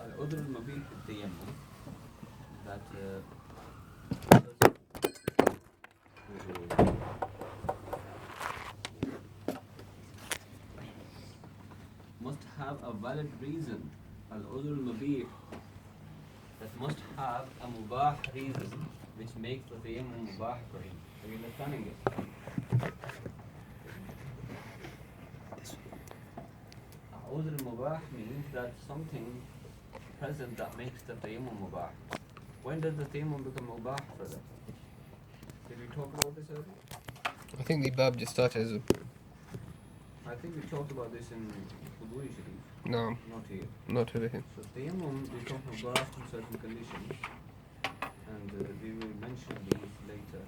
al-udhr al-mubih fi tayammum, that must have a valid reason, al-udhr al-mubih, that must have a mubah reason which makes the tayammum mubah for him. Are you understanding it? Udhr al-mubah means that something present that makes the tayammum mubah. When does the tayammum become mubah for them? Did we talk about this earlier? I think the bab just started as a... I think we talked about this in Huduri Sharif. No, Not here. not everything. So tayammum become mubah in certain conditions, and we will mention these later.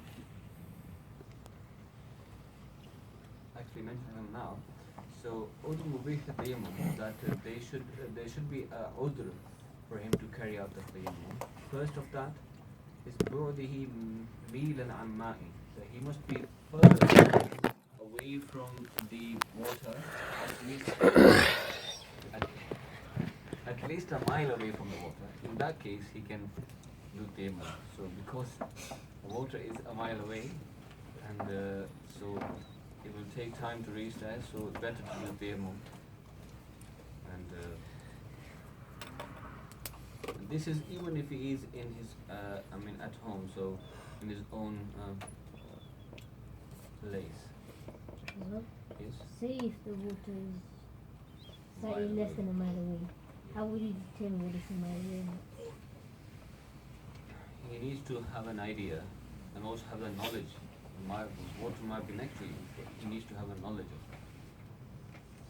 Actually mention them now. So udhr mubih tayammum, that there should be a udhr for him to carry out the tayammum. First of that is bu'dihi milan an ma'i, that he must be further away from the water, at least a mile away from the water. In that case, he can do tayammum. So because the water is a mile away, and so it will take time to reach there, so it's better to do tayammum. And this is even if he is in his, at home, so in his own place. Well, Yes. say if the water is slightly less than a mile away, how would you determine whether it's a mile away or not? He needs to have an idea and also have the knowledge. Water might be next to you, but he needs to have a knowledge of it.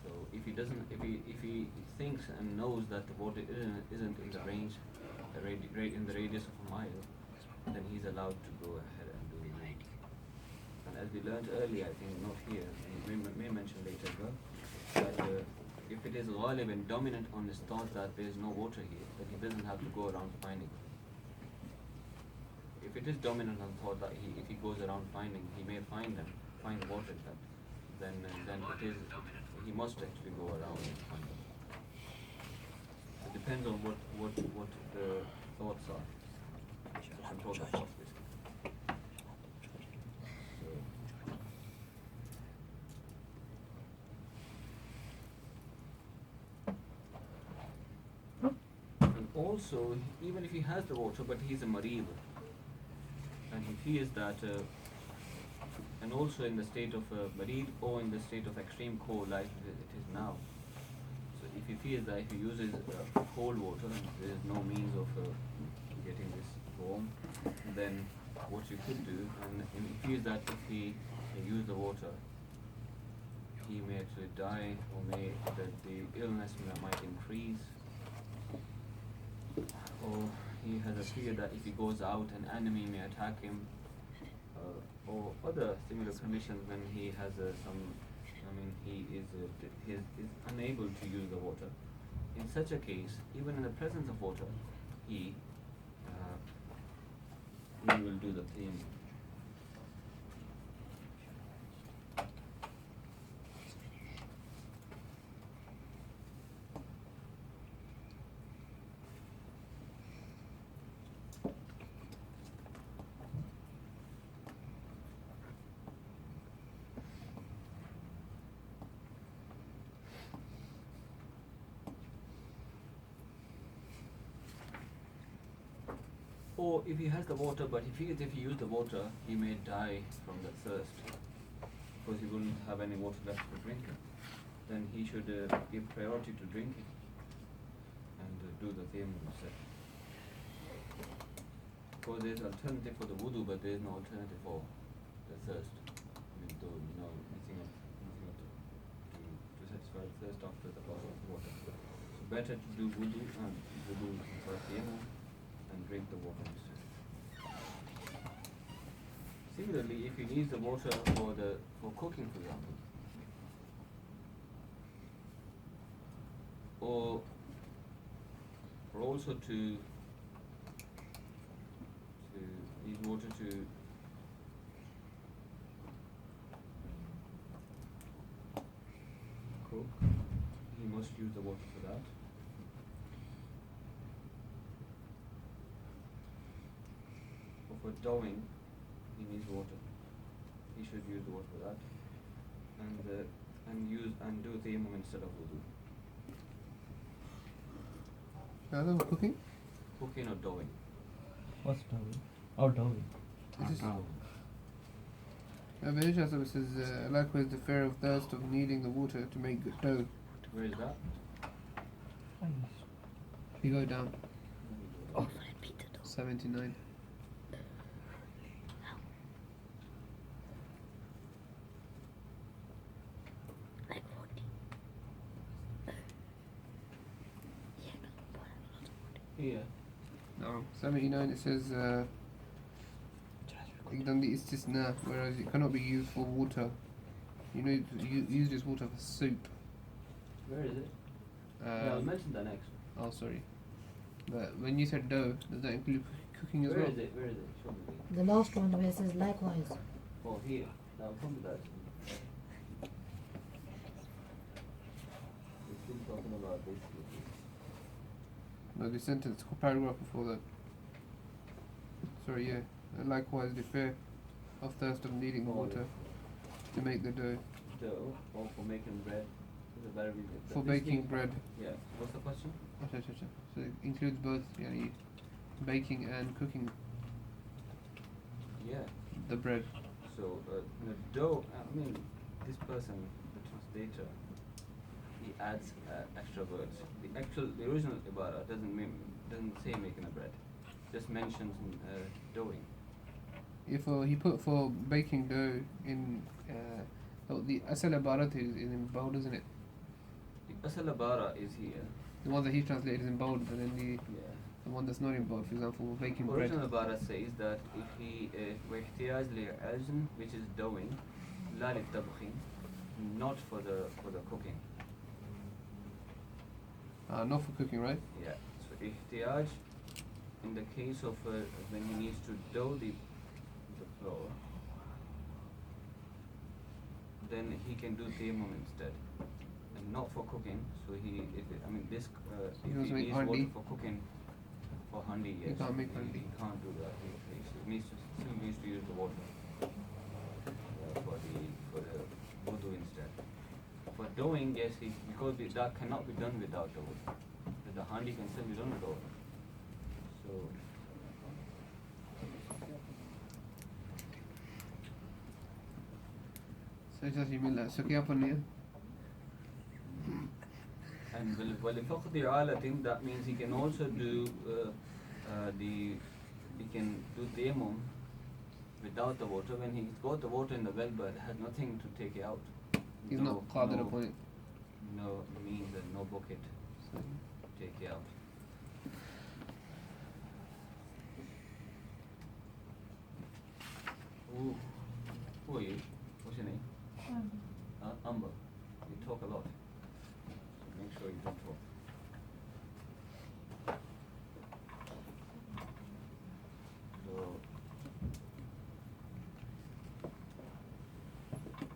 So if he thinks and knows that the water isn't in the range, in the radius of a mile, then he's allowed to go ahead and do it. And as we learned earlier, I think not here, we may mention later as well, that if it is ghalib and dominant on his thought that there is no water here, then he doesn't have to go around finding it. If it is dominant on thought that if he goes around finding, he may find water in that, then he must actually go around and find them. It depends on what the thoughts are. Control the thoughts, basically. So, Also, even if he has the water, but he's a marid, and he feels that, and also in the state of marid or in the state of extreme cold like it is now. So if he feels that if he uses cold water and there is no means of getting this warm, then what you could do, and he feels that if he use the water, he may actually die, or may the illness might increase, or he has a fear that if he goes out an enemy may attack him, or other similar conditions when he has he is unable to use the water. In such a case, even in the presence of water, he will do the thing. Or if he has the water, but he feels if he use the water, he may die from the thirst, because he wouldn't have any water left to drink. Then he should give priority to drinking and do the tayammum instead. Because there is alternative for the wudu, but there is no alternative for the thirst. Missing to satisfy the thirst after the loss of water. So better to do wudu for tayammum and drink the water instead. Similarly, if he needs the water for cooking, for example, or also to need water to cook, he must use the water for that. For dowing, he needs water. He should use the water for that, and do tayammum instead of wudu. Other cooking? Cooking or dowing. What's doughy? Oh, doughy. This is Benisha says likewise the fear of thirst of needing the water to make good dough. Where is that? You go down. 79. Here. No, 79 it says done the istisna, whereas it cannot be used for water. You know, you use this water for soup. Where is it? I'll mention that next. Oh, sorry. But when you said dough, does that include cooking as Where well? is it? Where is it? Show me. The last one where it says likewise. Oh, here. Now come to that. We're still talking about this. No, the sentence, paragraph before that. Sorry, yeah. And likewise, the fear of thirst of needing water to make the dough. Dough, or for making bread. Is a better reason. For baking bread. Yeah. What's the question? So it includes both, baking and cooking Yeah. the bread. So the dough. This person, the translator, he adds extra words. The original Ibarah doesn't say making a bread. Just mentions doughing. If he put for baking dough in the asal ibarat is in bold, isn't it? The asal Ibarah is here. The one that he translated is in bold, and then Yeah. the one that's not in bold, for example, baking bread. Original Ibarah says that if he واحتياج لعجن, which is doughing, لا للطبخ, not for the cooking. Not for cooking, right? Yeah. So ihtiyaj, in the case of when he needs to dough the flour, then he can do tayammum instead, and not for cooking. So if he needs make water handi. for cooking, for handi, yes, He can't make handi. He can't do that. He still needs to use the water for the wudu instead. For doughing, yes, because that cannot be done without the water. The handi can still be done with water. So So क्या पढ़नी है? and ولفقد عالة, that means he can also do he can do tayammum without the water when he's got the water in the well but has nothing to take it out. He's not qadir upon it. No means and no bucket to take it out. Who are you? What's your name? Amber. You talk a lot. So make sure you don't talk. So,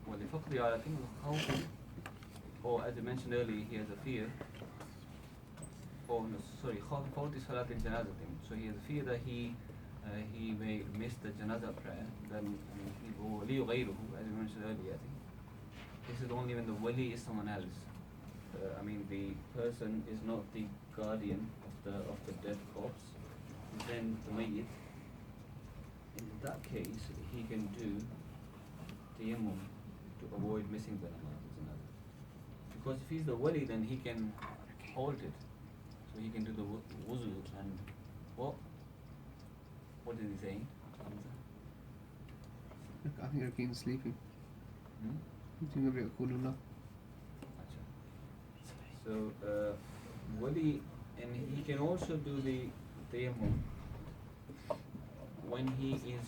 ولفقد عادة الخوف. Or as I mentioned earlier, he has a fear. Oh no, sorry, فوت صلاة الجنازة. So he has a fear that he may miss the janazah prayer. Then ولي غيره, as we mentioned earlier, I think. This is only when the wali is someone else. I mean, the person is not the guardian of the dead corpse. Then the mayyit. In that case, he can do tayammum to avoid missing the namaz. Because if he's the wali, then he can hold it. So he can do the wuzu and what? What is he saying? I think Rakeen's sleeping. Hmm? So, wali, and he can also do the tayammum when he is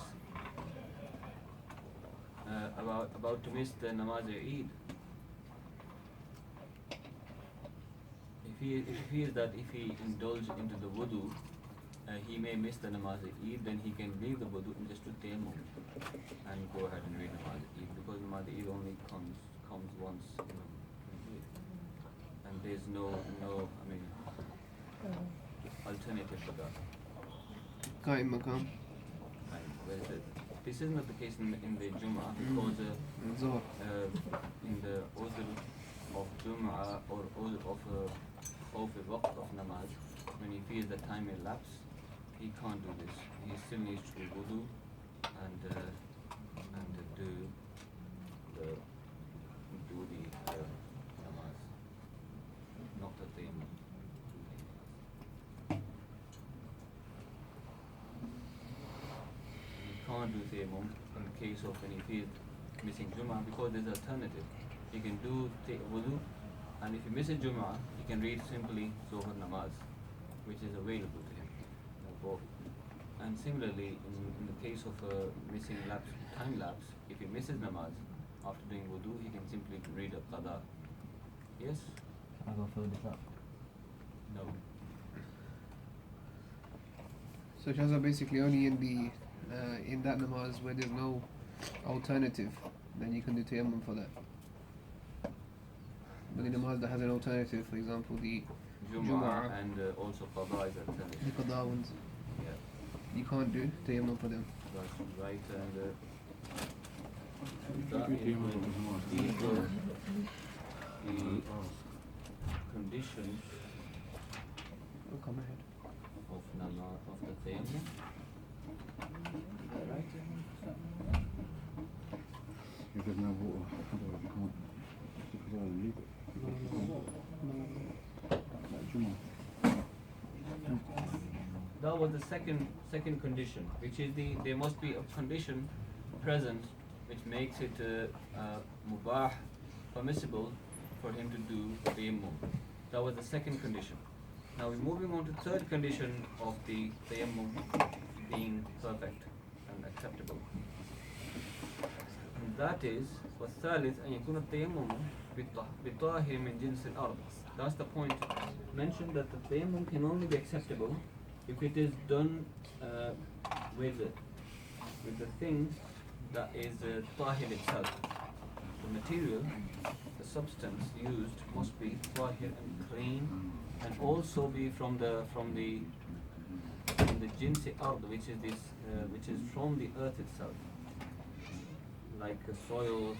about to miss the namaz Eid. If he indulges into the wudu, he may miss the namaz Eid, then he can leave the wudu and just do tayammum and go ahead and read namaz Eid, because namaz Eid only comes once in a year, and there's no alternative for that. Qaim maqam. This is not the case in the Jum'ah, because Zohar. in the uzr of Jum'ah or uzr of waqt of namaz, when he feels the time elapsed, he can't do this. He still needs to do wudu and do the namaz, not the tayammum. He can't do tayammum in case of when he feels missing Jum'ah, because there's an alternative. He can do wudu, and if he misses Jum'ah, he can read simply Zohar namaz, which is available to him. And similarly, in the case of missing time lapse, if he misses namaz after doing wudu, he can simply read a qada. Yes? Can I go fill this up? No. So Shaza basically only in that namaz where there's no alternative, then you can do tayammum for that. But the namaz that has an alternative, for example the Jum'ah and also qada is alternative. the qada ones, Yeah, you can't do tayammum for them. that's right. And that is when the conditions Oh, come ahead. of namaz of the tayammum. Right? If there's no water, otherwise you can't leave it. That was the second condition, which is there must be a condition present which makes it mubah, permissible for him to do tayammum. That was the second condition. Now we're moving on to the third condition of the tayammum being perfect and acceptable. And that is والثالث أن يكون التيمم بطاهر من جنس الأرض. That's the point. Mentioned that the tayammum can only be acceptable if it is done with the thing that is tahir itself. The material, the substance used must be tahir and clean, and also be from the jinsi ard, which is from the earth itself, like soil,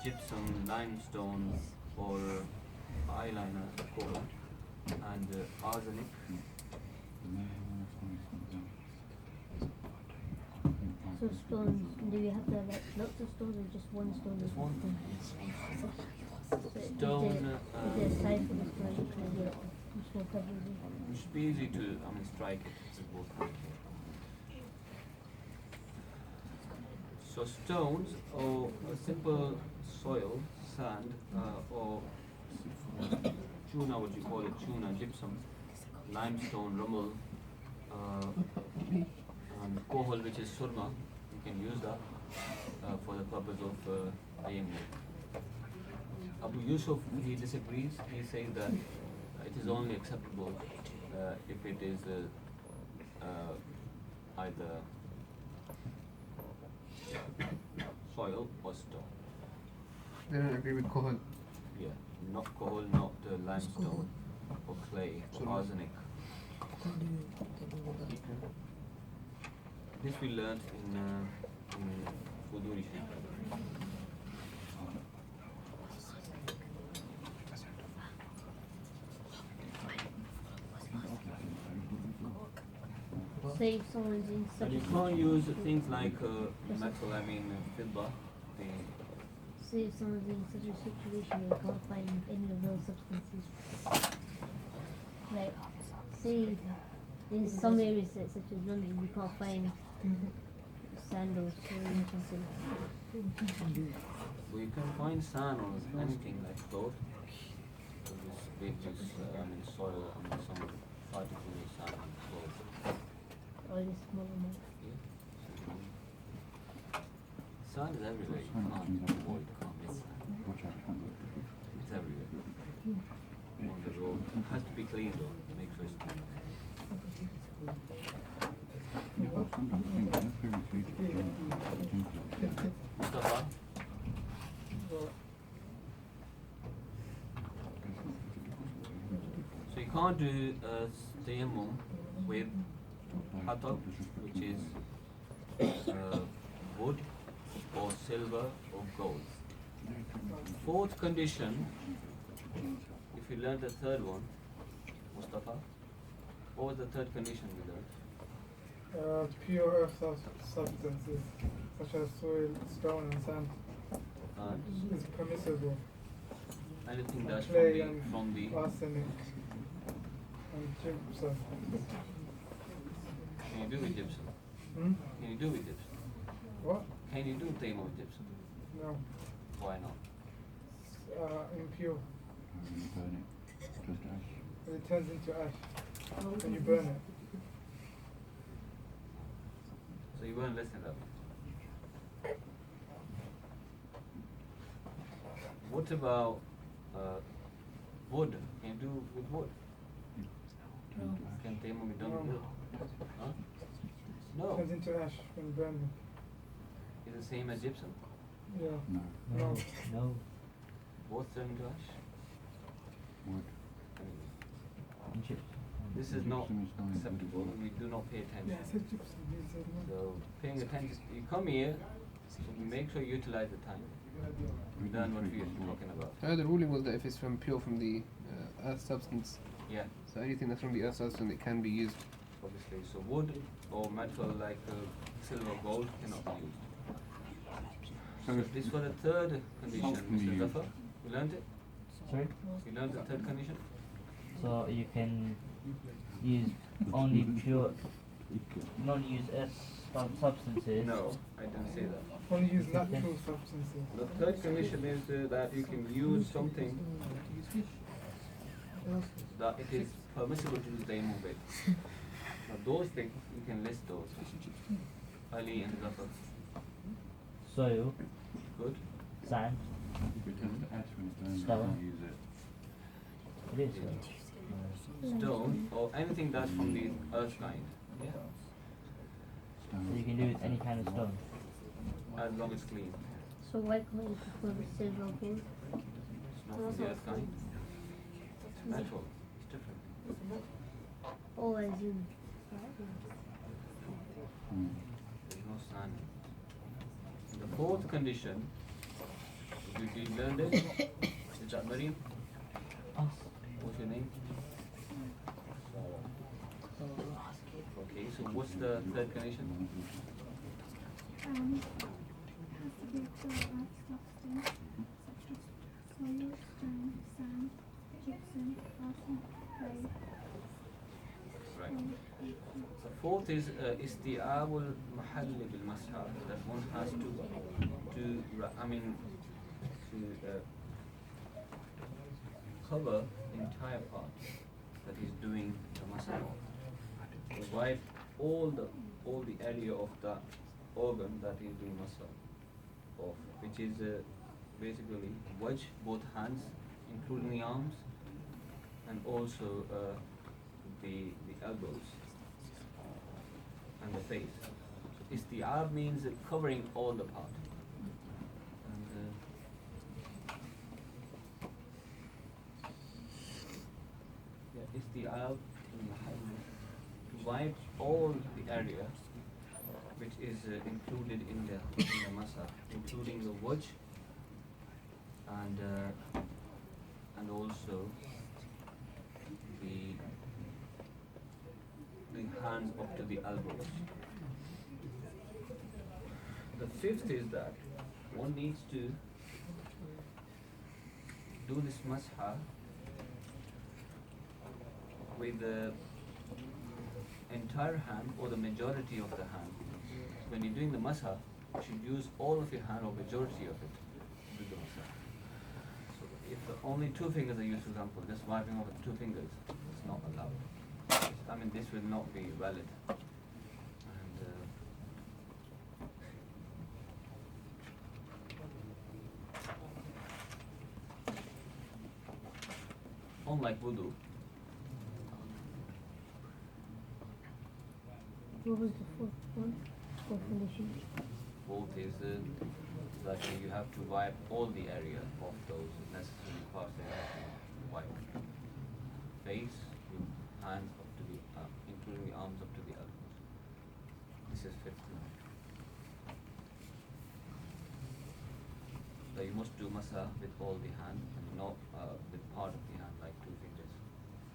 gypsum, limestone, or eyeliner, coal, and arsenic, So stones, do you have to have like lots of stones or just one stone? Just one. So Stone, is there a size for the stone? Maybe like small pebbles. it should be easy to, strike it with both hands. So stones or a simple soil, sand, or chuna, what you call it, chuna, gypsum, limestone, rumble, and kohol, which is surma. You can use that for the purpose of tayammum. Abu Yusuf, he disagrees. He says that it is only acceptable if it is either soil or stone. They don't agree with kohol. Yeah, not kohol, not limestone or clay or arsenic. This we learned in Fuduri Shikha. Say if someone's in such And a you can't use things like metal, fidda. say if someone's in such a situation where they can't find any of those substances. Like say in some areas such as London you can't find sand or soil or something. We can find sand or anything like gold. So this big soil, some particular sand and gold. Or this small amount. Yeah. Sand is everywhere. You can't avoid, can't miss sand. Watch out, can't look. It's everywhere. On the road. It has to be clean though. Make sure it's clean. Sometimes I think that's very sweet. Mustafa? So you can't do tayammum with hatab, which is wood or silver or gold. Fourth condition, if you learn the third one, Mustafa, what was the third condition we learned? Pure earth substances such as soil, stone, and sand is permissible. Anything that's Clay from the arsenic and gypsum. can you do with gypsum? Hmm? Can you do with gypsum? What? Can you do tayammum with gypsum? No. Why not? Impure. When you burn it, just ash. It turns into ash when you burn it. So you weren't listening to that. What about wood? Can you do with wood? Can tayammum be done with wood? Huh? No. Turns into ash when burned. It's the same as gypsum. Yeah. No, No. No. No. Both turn into ash. wood. This is not Gypsum is fine, wood is acceptable. not. We do not pay attention. Yeah, I said gypsum. You said no. So paying attention. You come here, so make sure you utilize the time. We Learn do what three we are before. talking about. The ruling was that if it's from the earth substance, Yeah, so anything that's from the earth substance, it can be used. obviously. So wood or metal like silver, gold cannot be used. So So if this was the third condition, Salt can be Mr. used. Zafar. You learned it? Sorry? You learned the third condition? So you can use only pure, not use substances. No, I didn't say that. Only use natural substances. The third condition is that you can use something that it is permissible to use tayammum with. Now those things, you can list those. Ali and Zafar. Soil, Good? sand, it turns to ash when it's burned, you Stone. can't use it. it is Stone or anything that's from the earth kind. Yeah. So you can do it with any kind of stone. As long as clean. So why can't you prefer the silver or gold? It's not from the earth kind. It's natural. It's different. Oh, as in. There's no sand. The fourth condition, you learned it. Is that Mariam? Us. What's your name? Okay, so what's the third condition? has to be a chloride substance such as soil, stone, sand, gypsum, arsenic, clay. Right. So fourth is استيعاب المحل بالمسح, that one has to cover entire part that is doing the masah. So wipe all the area of the organ that is doing masah of, which is basically wajh, both hands, including the arms, and also the elbows and the face. So isti'ab means covering all the part. And isti'ab to wipe all the area which is included in the masah, including the wajh and also the hands up to the elbows. The fifth is that one needs to do this masah with the entire hand or the majority of the hand. When you're doing the masah, you should use all of your hand or majority of it to do the masah. So if only two fingers are used, for example, just wiping over 2 fingers, it's not allowed. This will not be valid. And unlike wudu, What was the fourth one? Fourth condition. fourth is that you have to wipe all the area of those necessary parts that you have to wipe. Face, hands up to the, including the arms up to the elbows. This is fifth one. So you must do masah with all the hand and not with part of the hand, like 2 fingers.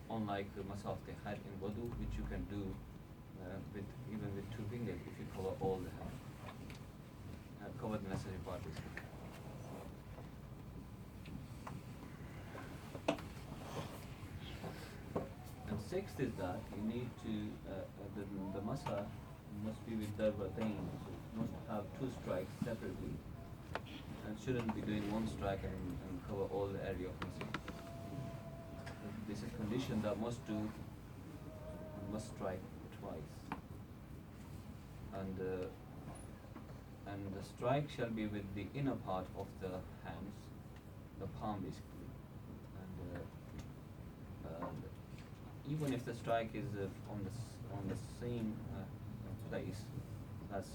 Unlike the masah of the head in wudu, which you can do even with 2 fingers if you cover all the hand. Cover the necessary part basically. And sixth is that you need to the masah must be with darbatain, so you must have 2 strikes separately, and shouldn't be doing 1 strike and cover all the area of masah. This is condition that must strike twice, and the strike shall be with the inner part of the hands, the palm basically, and even if the strike is on the same place, that's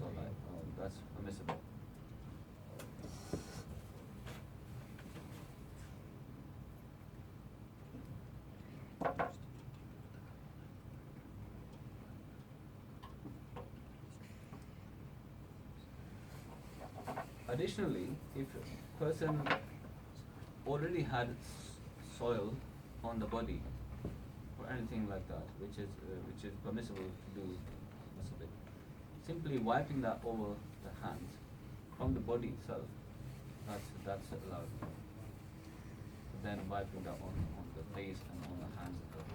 all right, that's permissible. Additionally, if a person already had soil on the body or anything like that, which is permissible to do masah, simply wiping that over the hands from the body itself, that's allowed. Then wiping that on the face and on the hands as well.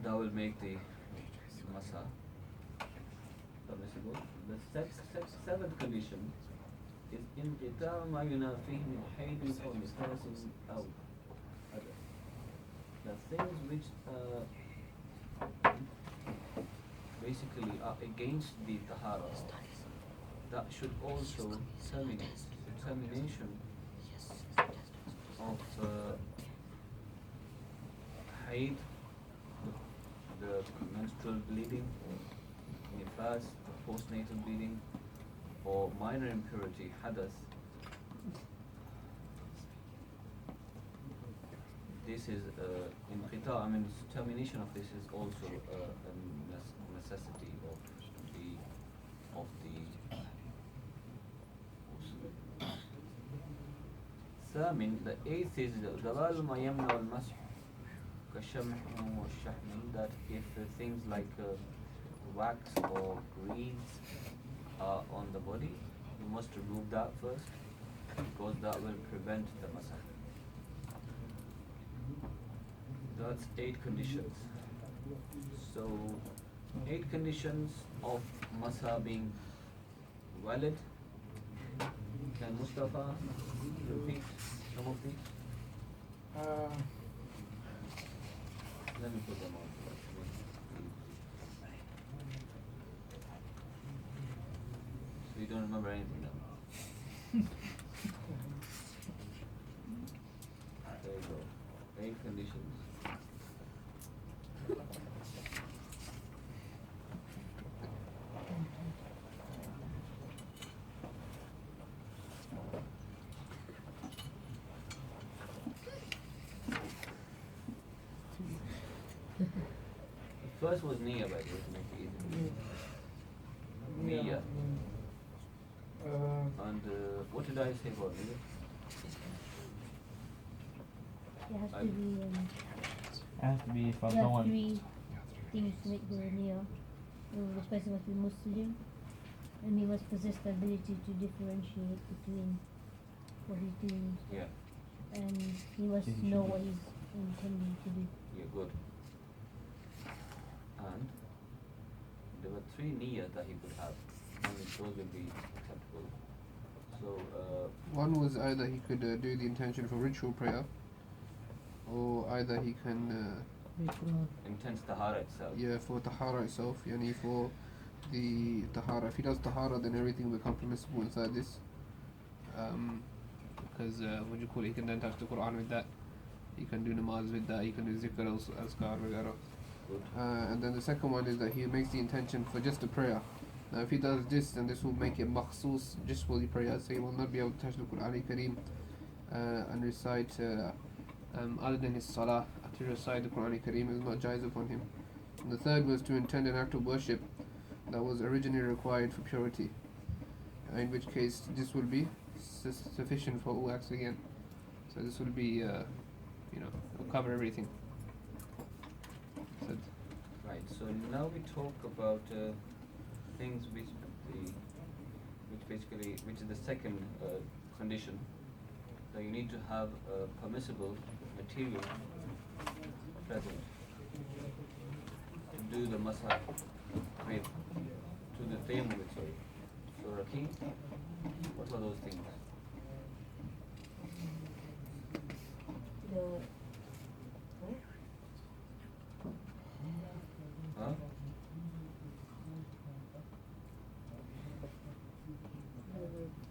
That will make the masah permissible. The seventh condition is انقطاع ما ينافيه من حيض أو نفاس أو other. The things which basically are against the tahara, that should also terminate. The termination of haid, the menstrual bleeding, nifas, the postnatal bleeding, or minor impurity, hadath. This is inqita, termination of this is also a necessity of the Thamin, the eighth is zawal ma yamna al mash kashamh wa shahmi, that if things like wax or grease are on the body, you must remove that first, because that will prevent the masah. That's 8 conditions. So 8 conditions of masah being valid. Can Mustafa repeat some of these? Let me put them on. So you don't remember anything now? There you go. 8 conditions. The first was Nia, by the way, to make it easy. Nia. And what did I say about Nia? It has to I- be It has to be from there are someone. 3 things to make the niyyah. The person must be Muslim, and he must possess the ability to differentiate between what he's doing, Yeah, and he must know what he's intending to do. yeah, good. And there were 3 niyas that he could have. Only those will be acceptable. So, One was either he could do the intention for ritual prayer, or either he can, intense tahara itself. yeah, for tahara itself, yani for the tahara. If he does tahara, then everything will become permissible inside this. Because what do you call it? He can then touch the Quran with that. He can do namaz with that. He can do zikr, azkar, whatever. Good. And then the second one is that he makes the intention for just a prayer. Now, if he does this, then this will make it makhsus, just for the prayer. So he will not be able to touch the Quran Kareem and recite, other than his salah, to recite the Quran Kareem is not jaiz upon him. And the third was to intend an act of worship that was originally required for purity, in which case this will be sufficient for all acts again. So this will be, will cover everything. So Right, so now we talk about things which is the second condition, that you need to have a permissible material present to do the masah with, to the tayammum with, sorry. So Rakeem, what are those things? Huh?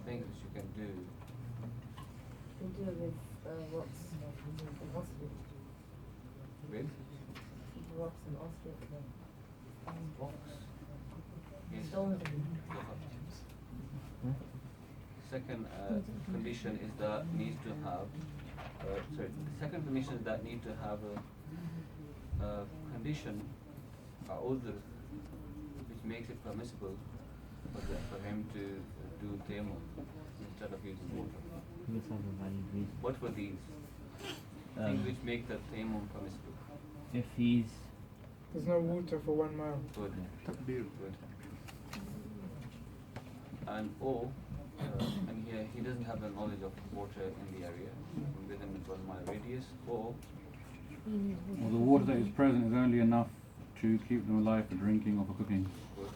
Things which you can do. We do it with rocks and ostrich. With Rocks and ostrich. rocks. Yes. Stones. Second condition is that needs to have. The second condition is that need to have a condition, a udhr, which makes it permissible for him to do tayammum instead of using water. What were these things which make the tayammum permissible? If he's There's no water for 1 mile. Good. takbir. Good. And and here he doesn't have the knowledge of water in the area within the 1 mile radius, or Well, the water that is present is only enough to keep them alive for drinking or for cooking. good.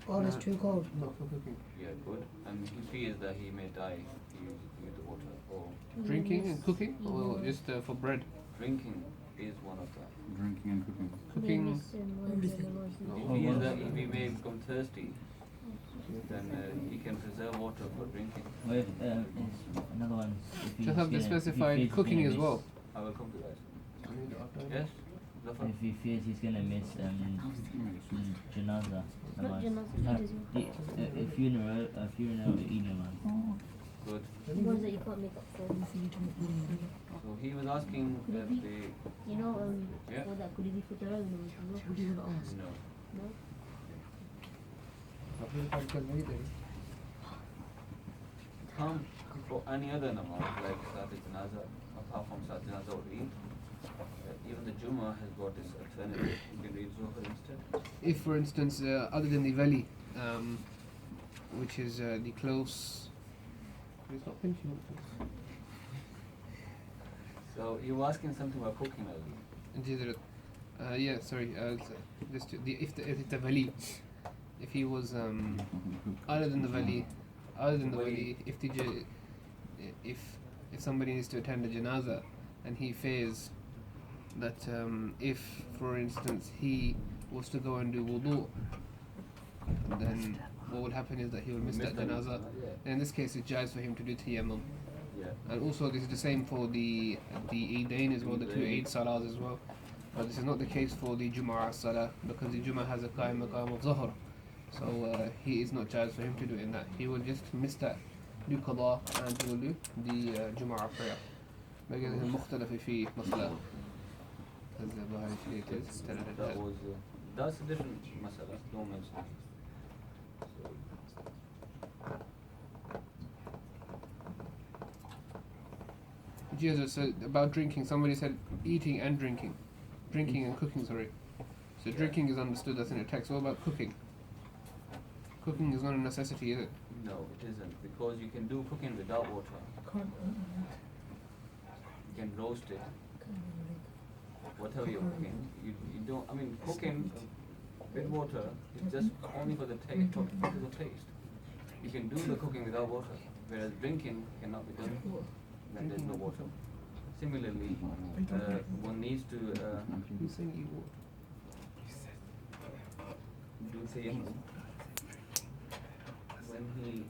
Oh, it's too cold. Not for cooking. Yeah, good. And he fears that he may die if he use the water, or Drinking and cooking, or just for bread? drinking is one of them. Drinking and cooking. Cooking. He fears that if he may become thirsty, then he can preserve water for drinking. with another one. If he's Just have the gonna- if he specified feels he's cooking gonna as miss- well. I will come to that. Yes? Zafar? If he feels he's gonna miss janaza, Not namaz. Eid as well. A funeral, Eid namaz. Good. The ones that you can't make up for. So he was asking that they, You know, Yeah. for that, could it be for the own as well? no. No? Come for any other namaz like Salat Janaza, apart from Salat Janaza or Eid. Even the Jummah has got this alternative. You can read Zuhr instead. If, for instance, other than the valley, which is the close. It's not pinching. So you were asking something about cooking earlier. Yeah, sorry. Just if the wali, if he was other than the wali, if somebody needs to attend a janaza and he fears that if, for instance, he was to go and do wudu, then what will happen is that he will miss that janaza. And in this case, it's jais for him to do tayammum. Yeah. And also, this is the same for the Eidain as well, the two Eid salahs as well. But this is not the case for the Jum'ah salah, because the Jum'ah has a qaim maqam of Zuhr. So he is not jais for him to do in that. He will just miss that, do qada, and he will do the Jum'ah prayer. Because it's مختلف فيه مثلا. As the Bahari states. That's a different masala. Don't mention it. Jesus said about drinking. Somebody said eating and drinking, and cooking. Sorry. So drinking is understood. That's in a text. What about cooking? Cooking is not a necessity, is it? No, it isn't, because you can do cooking without water. You can roast it. Whatever you're cooking, you don't. I mean, cooking with water is just only for the taste. For the taste. You can do the cooking without water, whereas drinking cannot be done when there's no water. Similarly, one needs to do tayammum when he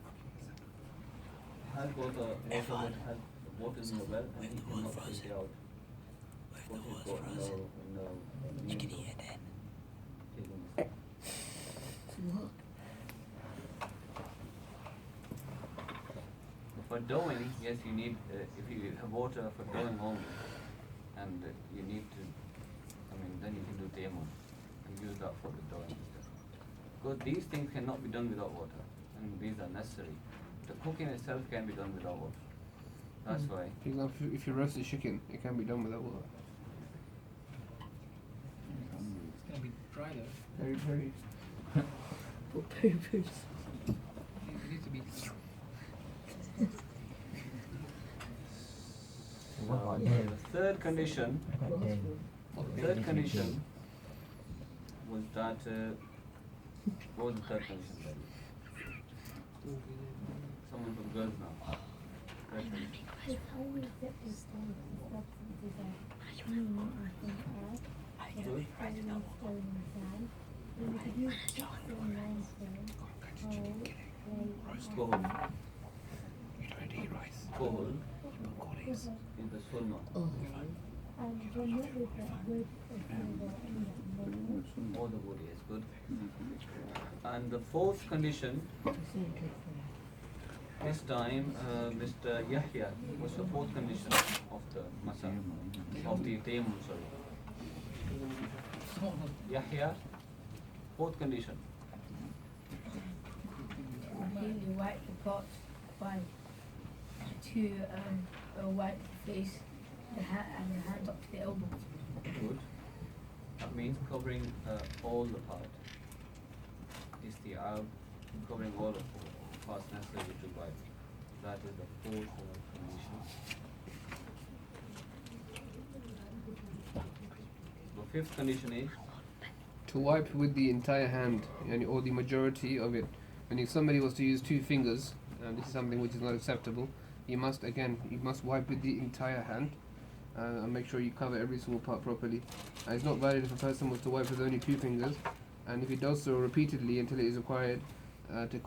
has got a water that has water in the well and he cannot take it out. What he's got in the means of taking it. For doughing, yes, you need, if you have water for doughing only, and you need to, then you can do tayammum and use that for the doughing. Because these things cannot be done without water, and these are necessary. The cooking itself can be done without water. That's why. For example, if you roast a chicken, it can be done without water. It's gonna be dry though. Very, very. It needs to be. The third condition was that, what was the third condition then? Someone from girls now. Third condition. If only that is done with substances that mean nothing else, Good. only stone and sand, then we could use gypsum, limestone, coal, Kohol. Kohol is the sulma. and then what with that wood of All the wood is good. And the fourth condition, this time, Mr. Yahya, what's the fourth condition of the masa, of the tayammum, sorry? Yahya, fourth condition. Completely wipe the pot by to wipe the face, the hat, and the hand up to the elbow. Good. That means covering all the part. Isti'ab, covering all the parts necessary to wipe. That is the fourth condition. The fifth condition is To wipe with the entire hand, or the majority of it. And if somebody was to use 2 fingers, and this is something which is not acceptable, you must wipe with the entire hand and make sure you cover every single part properly. It's not valid if a person was to wipe with only 2 fingers, and if he does so repeatedly until it is required to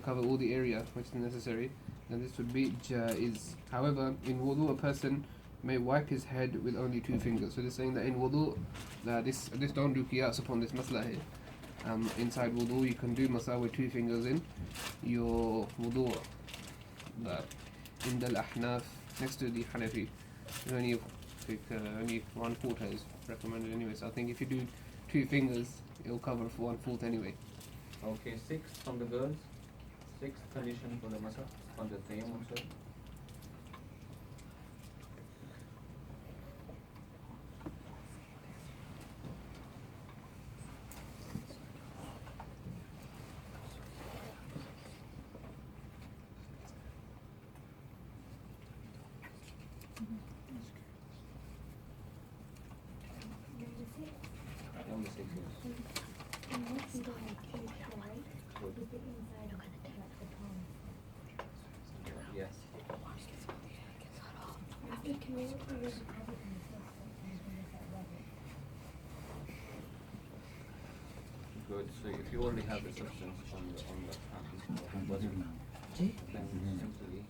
cover all the area which is necessary, then this would be jaiz. However, in wudu, a person may wipe his head with only 2 fingers. So they're saying that in wudu, this don't do qiyas upon this masla here. Inside wudu, you can do masa with 2 fingers in your wudu. But in the ahnaf, next to the Hanafi, only 1/4 is recommended anyway. So I think if you do 2 fingers, it'll cover for 1/4 anyway. okay. Sixth from the girls. Sixth condition for the masa, on the tayammum, sir. dip it inside like the palm. Yes. After can we look at this rabbit and stuff? Good. So if you already have the substance on the body, then simply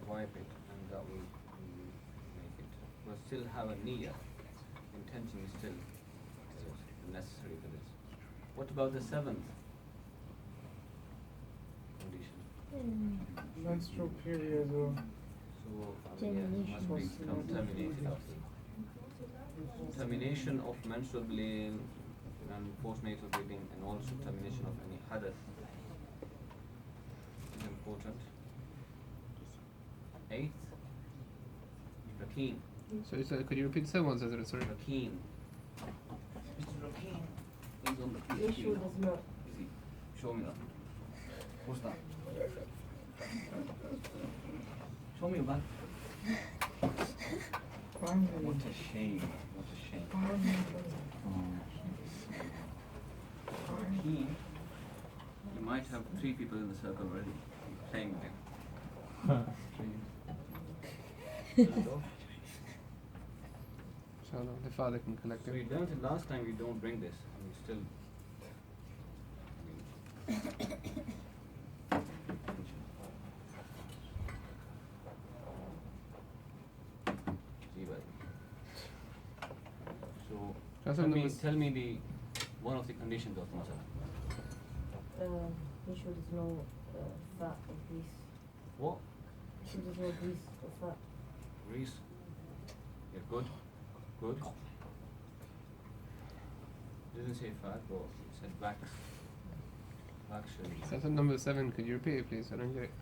wipe it, and that will make it. But still have a niyyah. Intention is still necessary for this. What about the seventh condition? Menstrual period or So yeah, must become terminated after. Termination of menstrual bleeding and postnatal bleeding, and also termination of any hadath is important. Eighth, Rakeen. So could you repeat the seven ones, Hazrat? Sorry. Rakeen. Mr. Rakeen. He's on the Make sure now. there's not. Is he? Show me that. What's that? Show me that. What a shame. What a shame. Rakeen. You might have 3 people in the circle already playing with him. So the father can collect So it. you learned it last time, you don't bring this, and you still. So tell me the one of the conditions of masala. Make sure there's no fat or grease. What? Make sure there's no grease or fat. Grease. Yeah, good. Good. Didn't say fat, but it said wax. Wax should. That's number 7. Could you repeat it, please? I don't get it.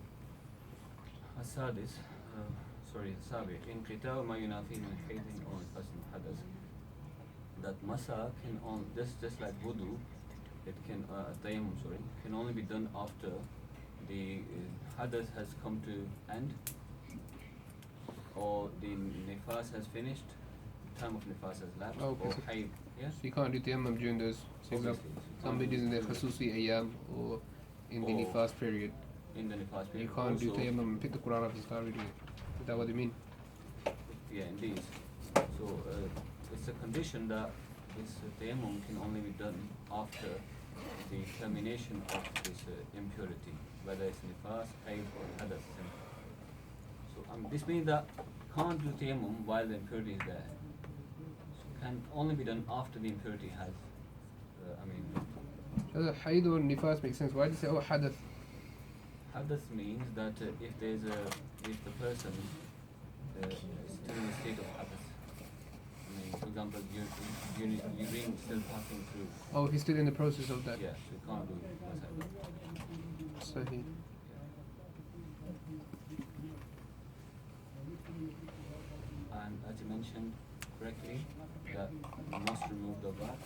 السادس السابع انقطاع ما ينافيه من حيض أو نفاس حدث. That masa can on just like wudu, it can tayammum can only be done after the hadath has come to end, or the nifas has finished, time of nifas has lapsed, Okay, or so- hayd. Yes. So you can't do tayammum during those. So Obviously. somebody is in the khasusi ayyam or in the Or nifas period. In the nifas You period. can't do Also- tayammum and pick the Quran up and start reading it. Is that what you mean? Yeah, indeed. So it's a condition that this tayammum can only be done after the termination of this impurity, whether it's nifas, hayd, or hadath. So this means that can't do tayammum while the impurity is there. So can only be done after the impurity has. So the hayd or nifas makes sense. Why do you say hadath? Hadath means that if the person is still in a state of hadath. For example, urine still passing through. Oh, he's still in the process of that. Yes, you can't do it. So he. And as you mentioned correctly, that you must remove the wax,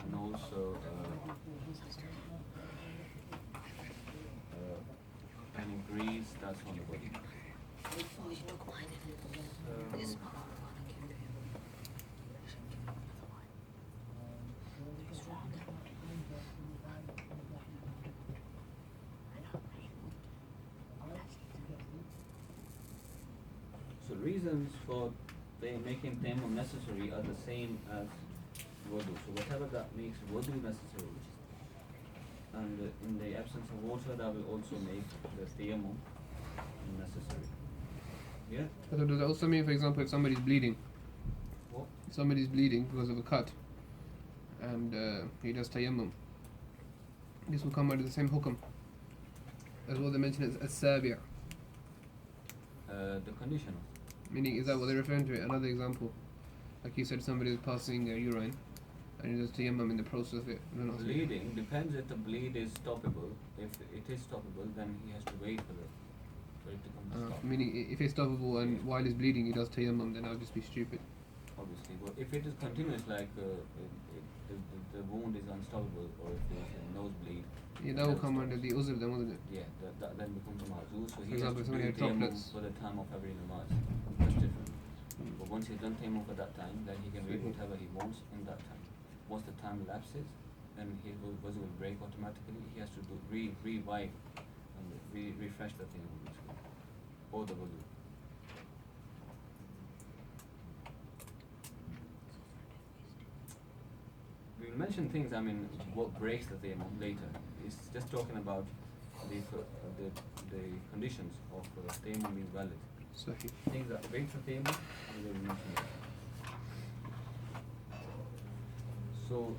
and also any grease that's on the body. So reasons for making tayammum necessary are the same as wudu. So whatever that makes wudu necessary, and in the absence of water, that will also make the tayammum necessary. Yeah? So does that also mean, for example, if somebody's bleeding? What? If somebody's bleeding because of a cut, and he does tayammum, this will come under the same hukam as what they mention as sabi'. The condition. Meaning, is that what they're referring to? Another example, like you said, somebody is passing urine, and he does tayammum in the process of it. Bleeding depends if the bleed is stoppable. If it is stoppable, then he has to wait for it to come to stop. Meaning, if it's stoppable and while he's bleeding he does tayammum, then I'll just be stupid. obviously. But if it is continuous, like the wound is unstoppable, or if there is a nosebleed, Yeah, that will come under the uzr then, wouldn't it? yeah, that then becomes a mazur. So For he has example, to somebody do had tayammum droplets. for the time of every namaz. That's different. But once he's done tayammum for that time, then he can read whatever he wants in that time. Once the time elapses, then his wuzu will break automatically. He has to do revive and refresh the tayammum basically, or the wuzu. We will mention things. I mean, what breaks the tayammum later. It's just talking about the conditions of tayammum being valid. Sahih. Things that break the tayammum, we will mention it. So,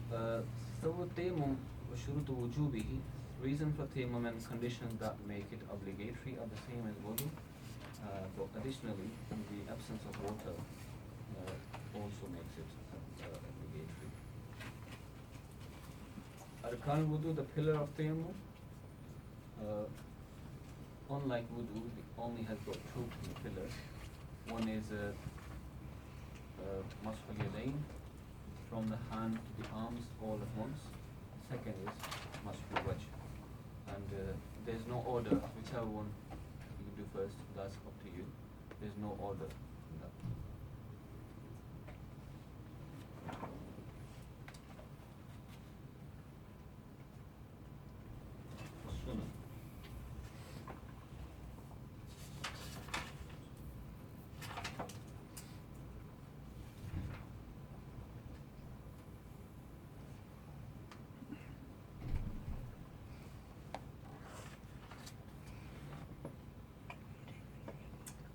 tayammum wa shurutu wujubihi, reason for tayammum and conditions that make it obligatory are the same as wudu. But additionally, the absence of water also makes it obligatory. Arkan wudu, the pillar of tayammum, unlike wudu, it only has got two pillars. One is masfal yadayn, from the hand to the arms all at once. Second is masfal wajh. And there's no order, whichever one you do first, that's up to you. There's no order in that. Sunnah.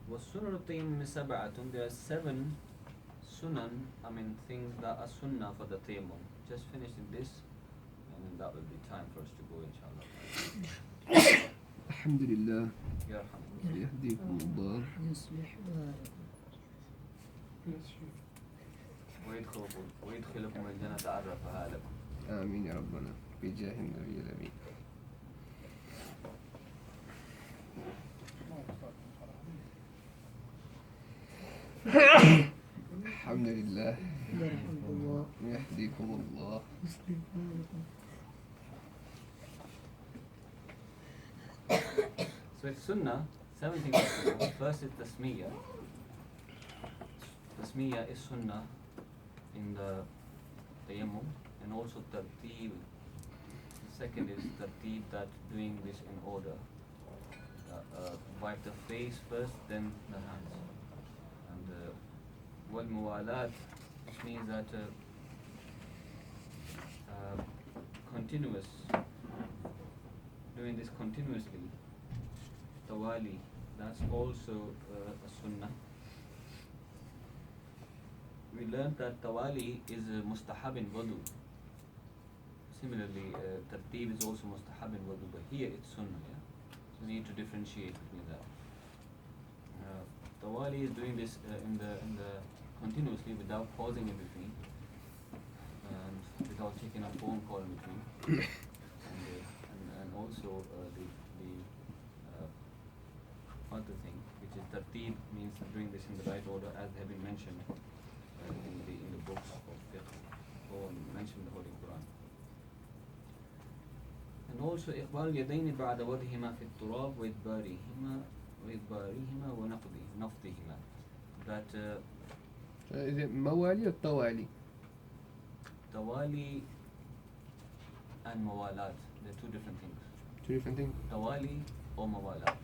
وَالسُّنَنُ التَّيَمُّمِ سَبْعَةٌ. There are 7 sunan, I mean things that are sunnah for the tayammum. Just finishing this, and then that will be time for us to go, inshallah. Alhamdulillah. Yarhamullah. يهديكم الله. ويدخلكم الجنة عرفها لكم. آمين يا ربنا بجاه النبي الأمين. الحمد لله. يهديكم الله. So it's sunnah, 7 things are sunnah. First is tasmiyah. Tasmiyah is sunnah in the tayammum, and also tarteeb. The second is tarteeb, that doing this in order. Wipe the face first, then the hands. And wal muwalat, which means that continuous, doing this continuously. Tawali, that's also a sunnah. We learned that tawali is mustahab in wudu. Similarly, tarteeb is also mustahab in wudu, but here it's sunnah. Yeah? So we need to differentiate between that. Tawali is doing this in the continuously, without pausing in between, and without taking a phone call in between, and also the other thing, which is tarteeb, means doing this in the right order, as have been mentioned in the books of fiqh, or mentioned in the Holy Quran. And also إقبال اليدين بعد وضعهما في التراب وإدبارهما ونفضهما. That Is it mawali or tawali? tawali and mawalat, they're two different things. Two different things. Tawali or mawalat.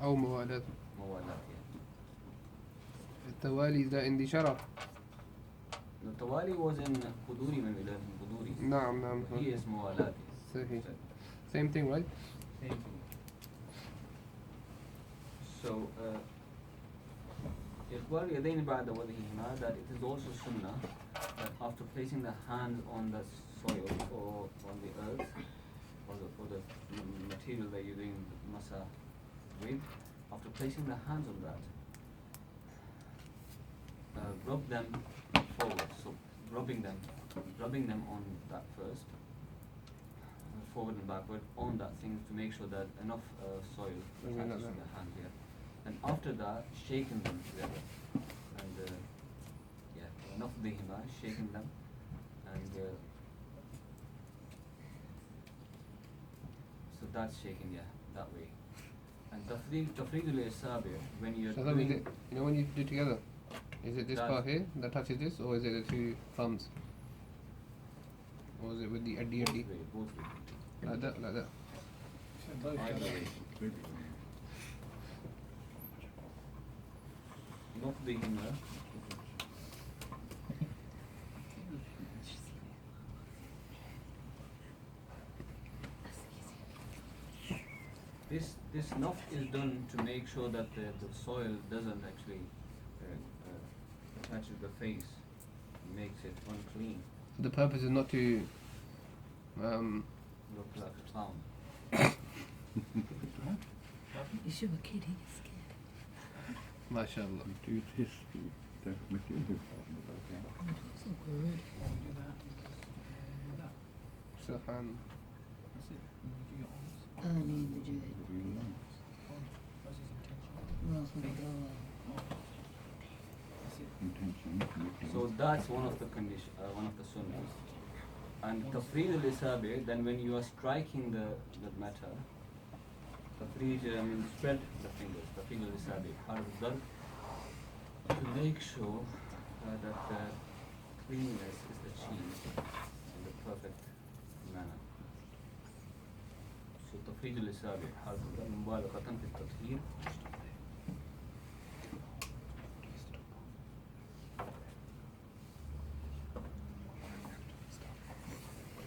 أو موالاة. Mawalat, yeah. التوالي is that in the shara. The tawali was in Quduri, when we learned in Quduri. نعم نعم. He is mawalat. صحيح. Same thing, right? Same thing. So, إقبال اليدين بعد وضعهما, that it is also sunnah that after placing the hand on the soil or on the earth, or the material that you're doing masa with, after placing the hands on that, rub them forward. So rubbing them on that first, forward and backward on that thing, to make sure that enough soil attaches to the hand here. And after that, shaking them together, and نفضهما, shaking them, and so that's shaking, yeah, that way. And tafreed al-asabi', when you're So that means doing it, you know when you do together, is it this That- part here that touches this, or is it the two thumbs? Or is it with the addi? both way. Like that, like that. Either way. نفضهما. This nuff is done to make sure that the soil doesn't actually touch the face, makes it unclean, The purpose is not to look like a clown. You should have a kid, he's scared. mashallah. Do this material department, okay? So good. Do that. That. Subhan. That's it. You do your arms. Early in the day. Do you learn? What's his intention? What else would I go? That's it. Intention. So that's one of the one of the sunnahs. And tafreed al-asabi', then when you are striking the matter, tafreed, spread the fingers, tafreed al-asabi', part of the darb, to make sure that the cleanliness is achieved in the perfect manner. So tafreed al-asabi', part of the mubalaghatan fi at-tathhir.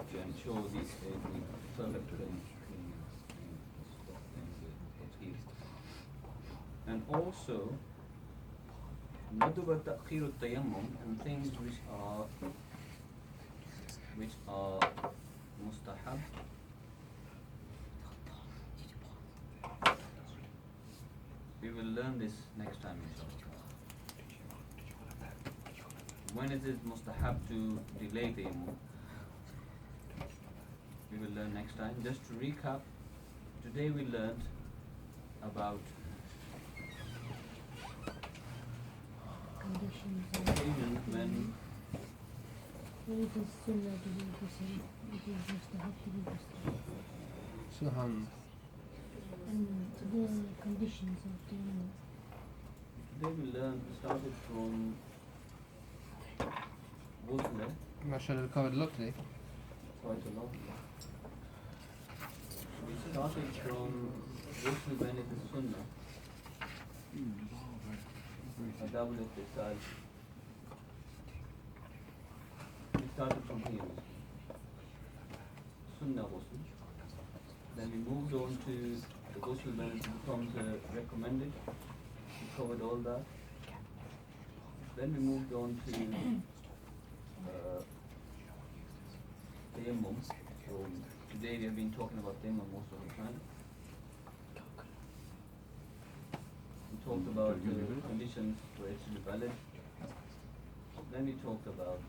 To ensure these the perfect cleanliness. And also, ندب تأخير التيمم, and things which are mustahab. We will learn this next time, inshallah. When is it mustahab to delay tayammum? We will learn next time. Just to recap, today we learned about Conditions occasion when it is sunnah to be ghusl, it is mustahab to be ghusl. Subhan. And the conditions of tayammum. today we started from ghusl, Mashallah, we covered a lot today. quite a lot. We started from ghusl when it is sunnah. A double exercise. We started from here. Sunnah ghusl. Then we moved on to the ghusl when it becomes recommended. We covered all that. Then we moved on to tayammum. So today we have been talking about tayammum most of the time. We talked about conditions for it to be valid. Then we talked about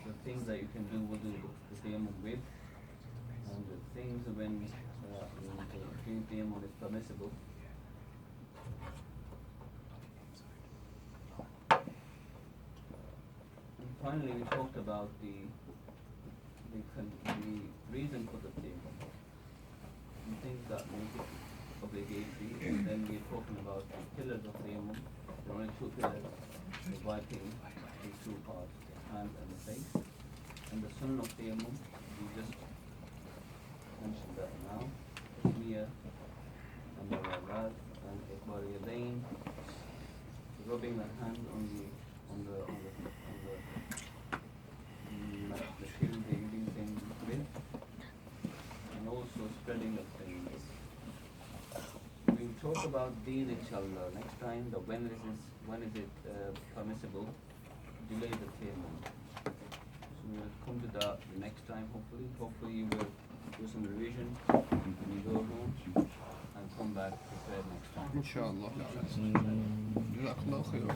the things that you can do wudu the tayammum with, and the things when doing tayammum is permissible. And finally, we talked about the reason for the tayammum, and things that make it obligatory. And then we're talking about the pillars of tayammum. There are only two pillars: the wiping these two parts, the hand and the face. And the sunnah of tayammum, we just mentioned that now. Tasmiyah and the rawat and iqbal yadayn, rubbing the hand on the material they're using things with, and also spreading the fingers. We will talk about these inshallah next time. The when is it permissible to delay the tayammum. So we will come to that next time, hopefully. Hopefully you will do some revision when you go home and come back prepared next time. Inshallah. Mm. Jazakallah khair.